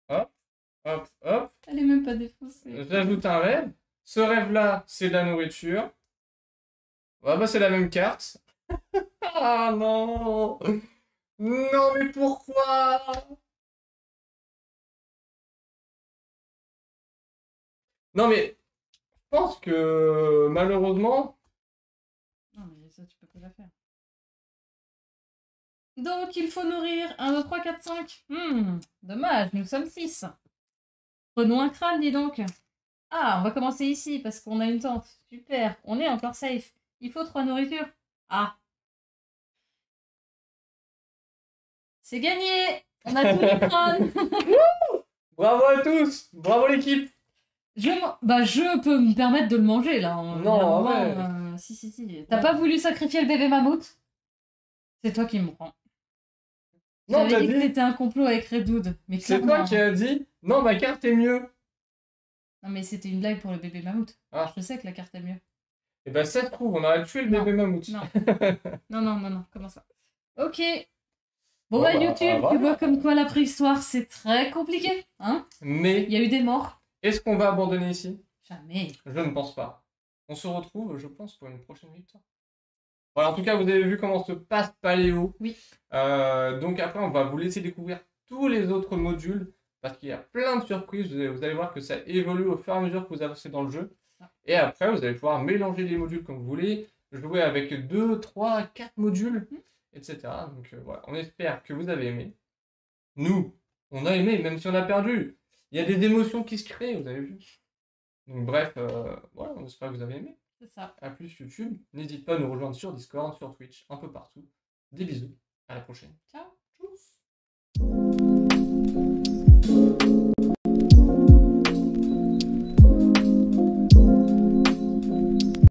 Hop, hop, hop. Elle est même pas défaussée. J'ajoute un rêve. Ce rêve-là, c'est de la nourriture. Ah bah, c'est la même carte. Ah non. Non, mais pourquoi? Non, mais je pense que malheureusement, Non, mais ça, tu peux pas la faire. Donc, il faut nourrir 1, 2, 3, 4, 5. Dommage, nous sommes 6. Prenons un crâne, dis donc. Ah, on va commencer ici parce qu'on a une tente. Super, on est encore safe. Il faut 3 nourritures. Ah. C'est gagné. On a tous les crânes. bravo à tous, bravo l'équipe. Je peux me permettre de le manger là. Non, ouais. Si. T'as pas voulu sacrifier le bébé mammouth? C'est toi qui me prends. Non, J'avais t'as dit que dit, c'était un complot avec Redoud. Mais c'est clairement. toi qui as dit, non, ma carte est mieux. Non, mais c'était une blague pour le bébé mammouth. Ah. Je sais que la carte est mieux. Et ben ça se trouve, on aurait tué le Non. bébé mammouth. Non, comment ça? Ok. Bon, Bon, bah, bah, YouTube, voilà. tu vois comme quoi la préhistoire, c'est très compliqué. Hein? Mais Il y a eu des morts. est-ce qu'on va abandonner ici? Jamais. Je ne pense pas. On se retrouve, je pense, pour une prochaine victoire. Voilà, en tout cas, vous avez vu comment se passe Paléo. Oui. Donc après, on va vous laisser découvrir tous les autres modules, parce qu'il y a plein de surprises. Vous allez voir que ça évolue au fur et à mesure que vous avancez dans le jeu. Et après, vous allez pouvoir mélanger les modules comme vous voulez, jouer avec 2, 3, 4 modules, etc. Donc voilà, on espère que vous avez aimé. Nous, on a aimé, même si on a perdu. Il y a des émotions qui se créent, vous avez vu. Donc bref, voilà, on espère que vous avez aimé. C'est ça. À plus YouTube. N'hésite pas à nous rejoindre sur Discord, sur Twitch, un peu partout. Des bisous. À la prochaine. Ciao.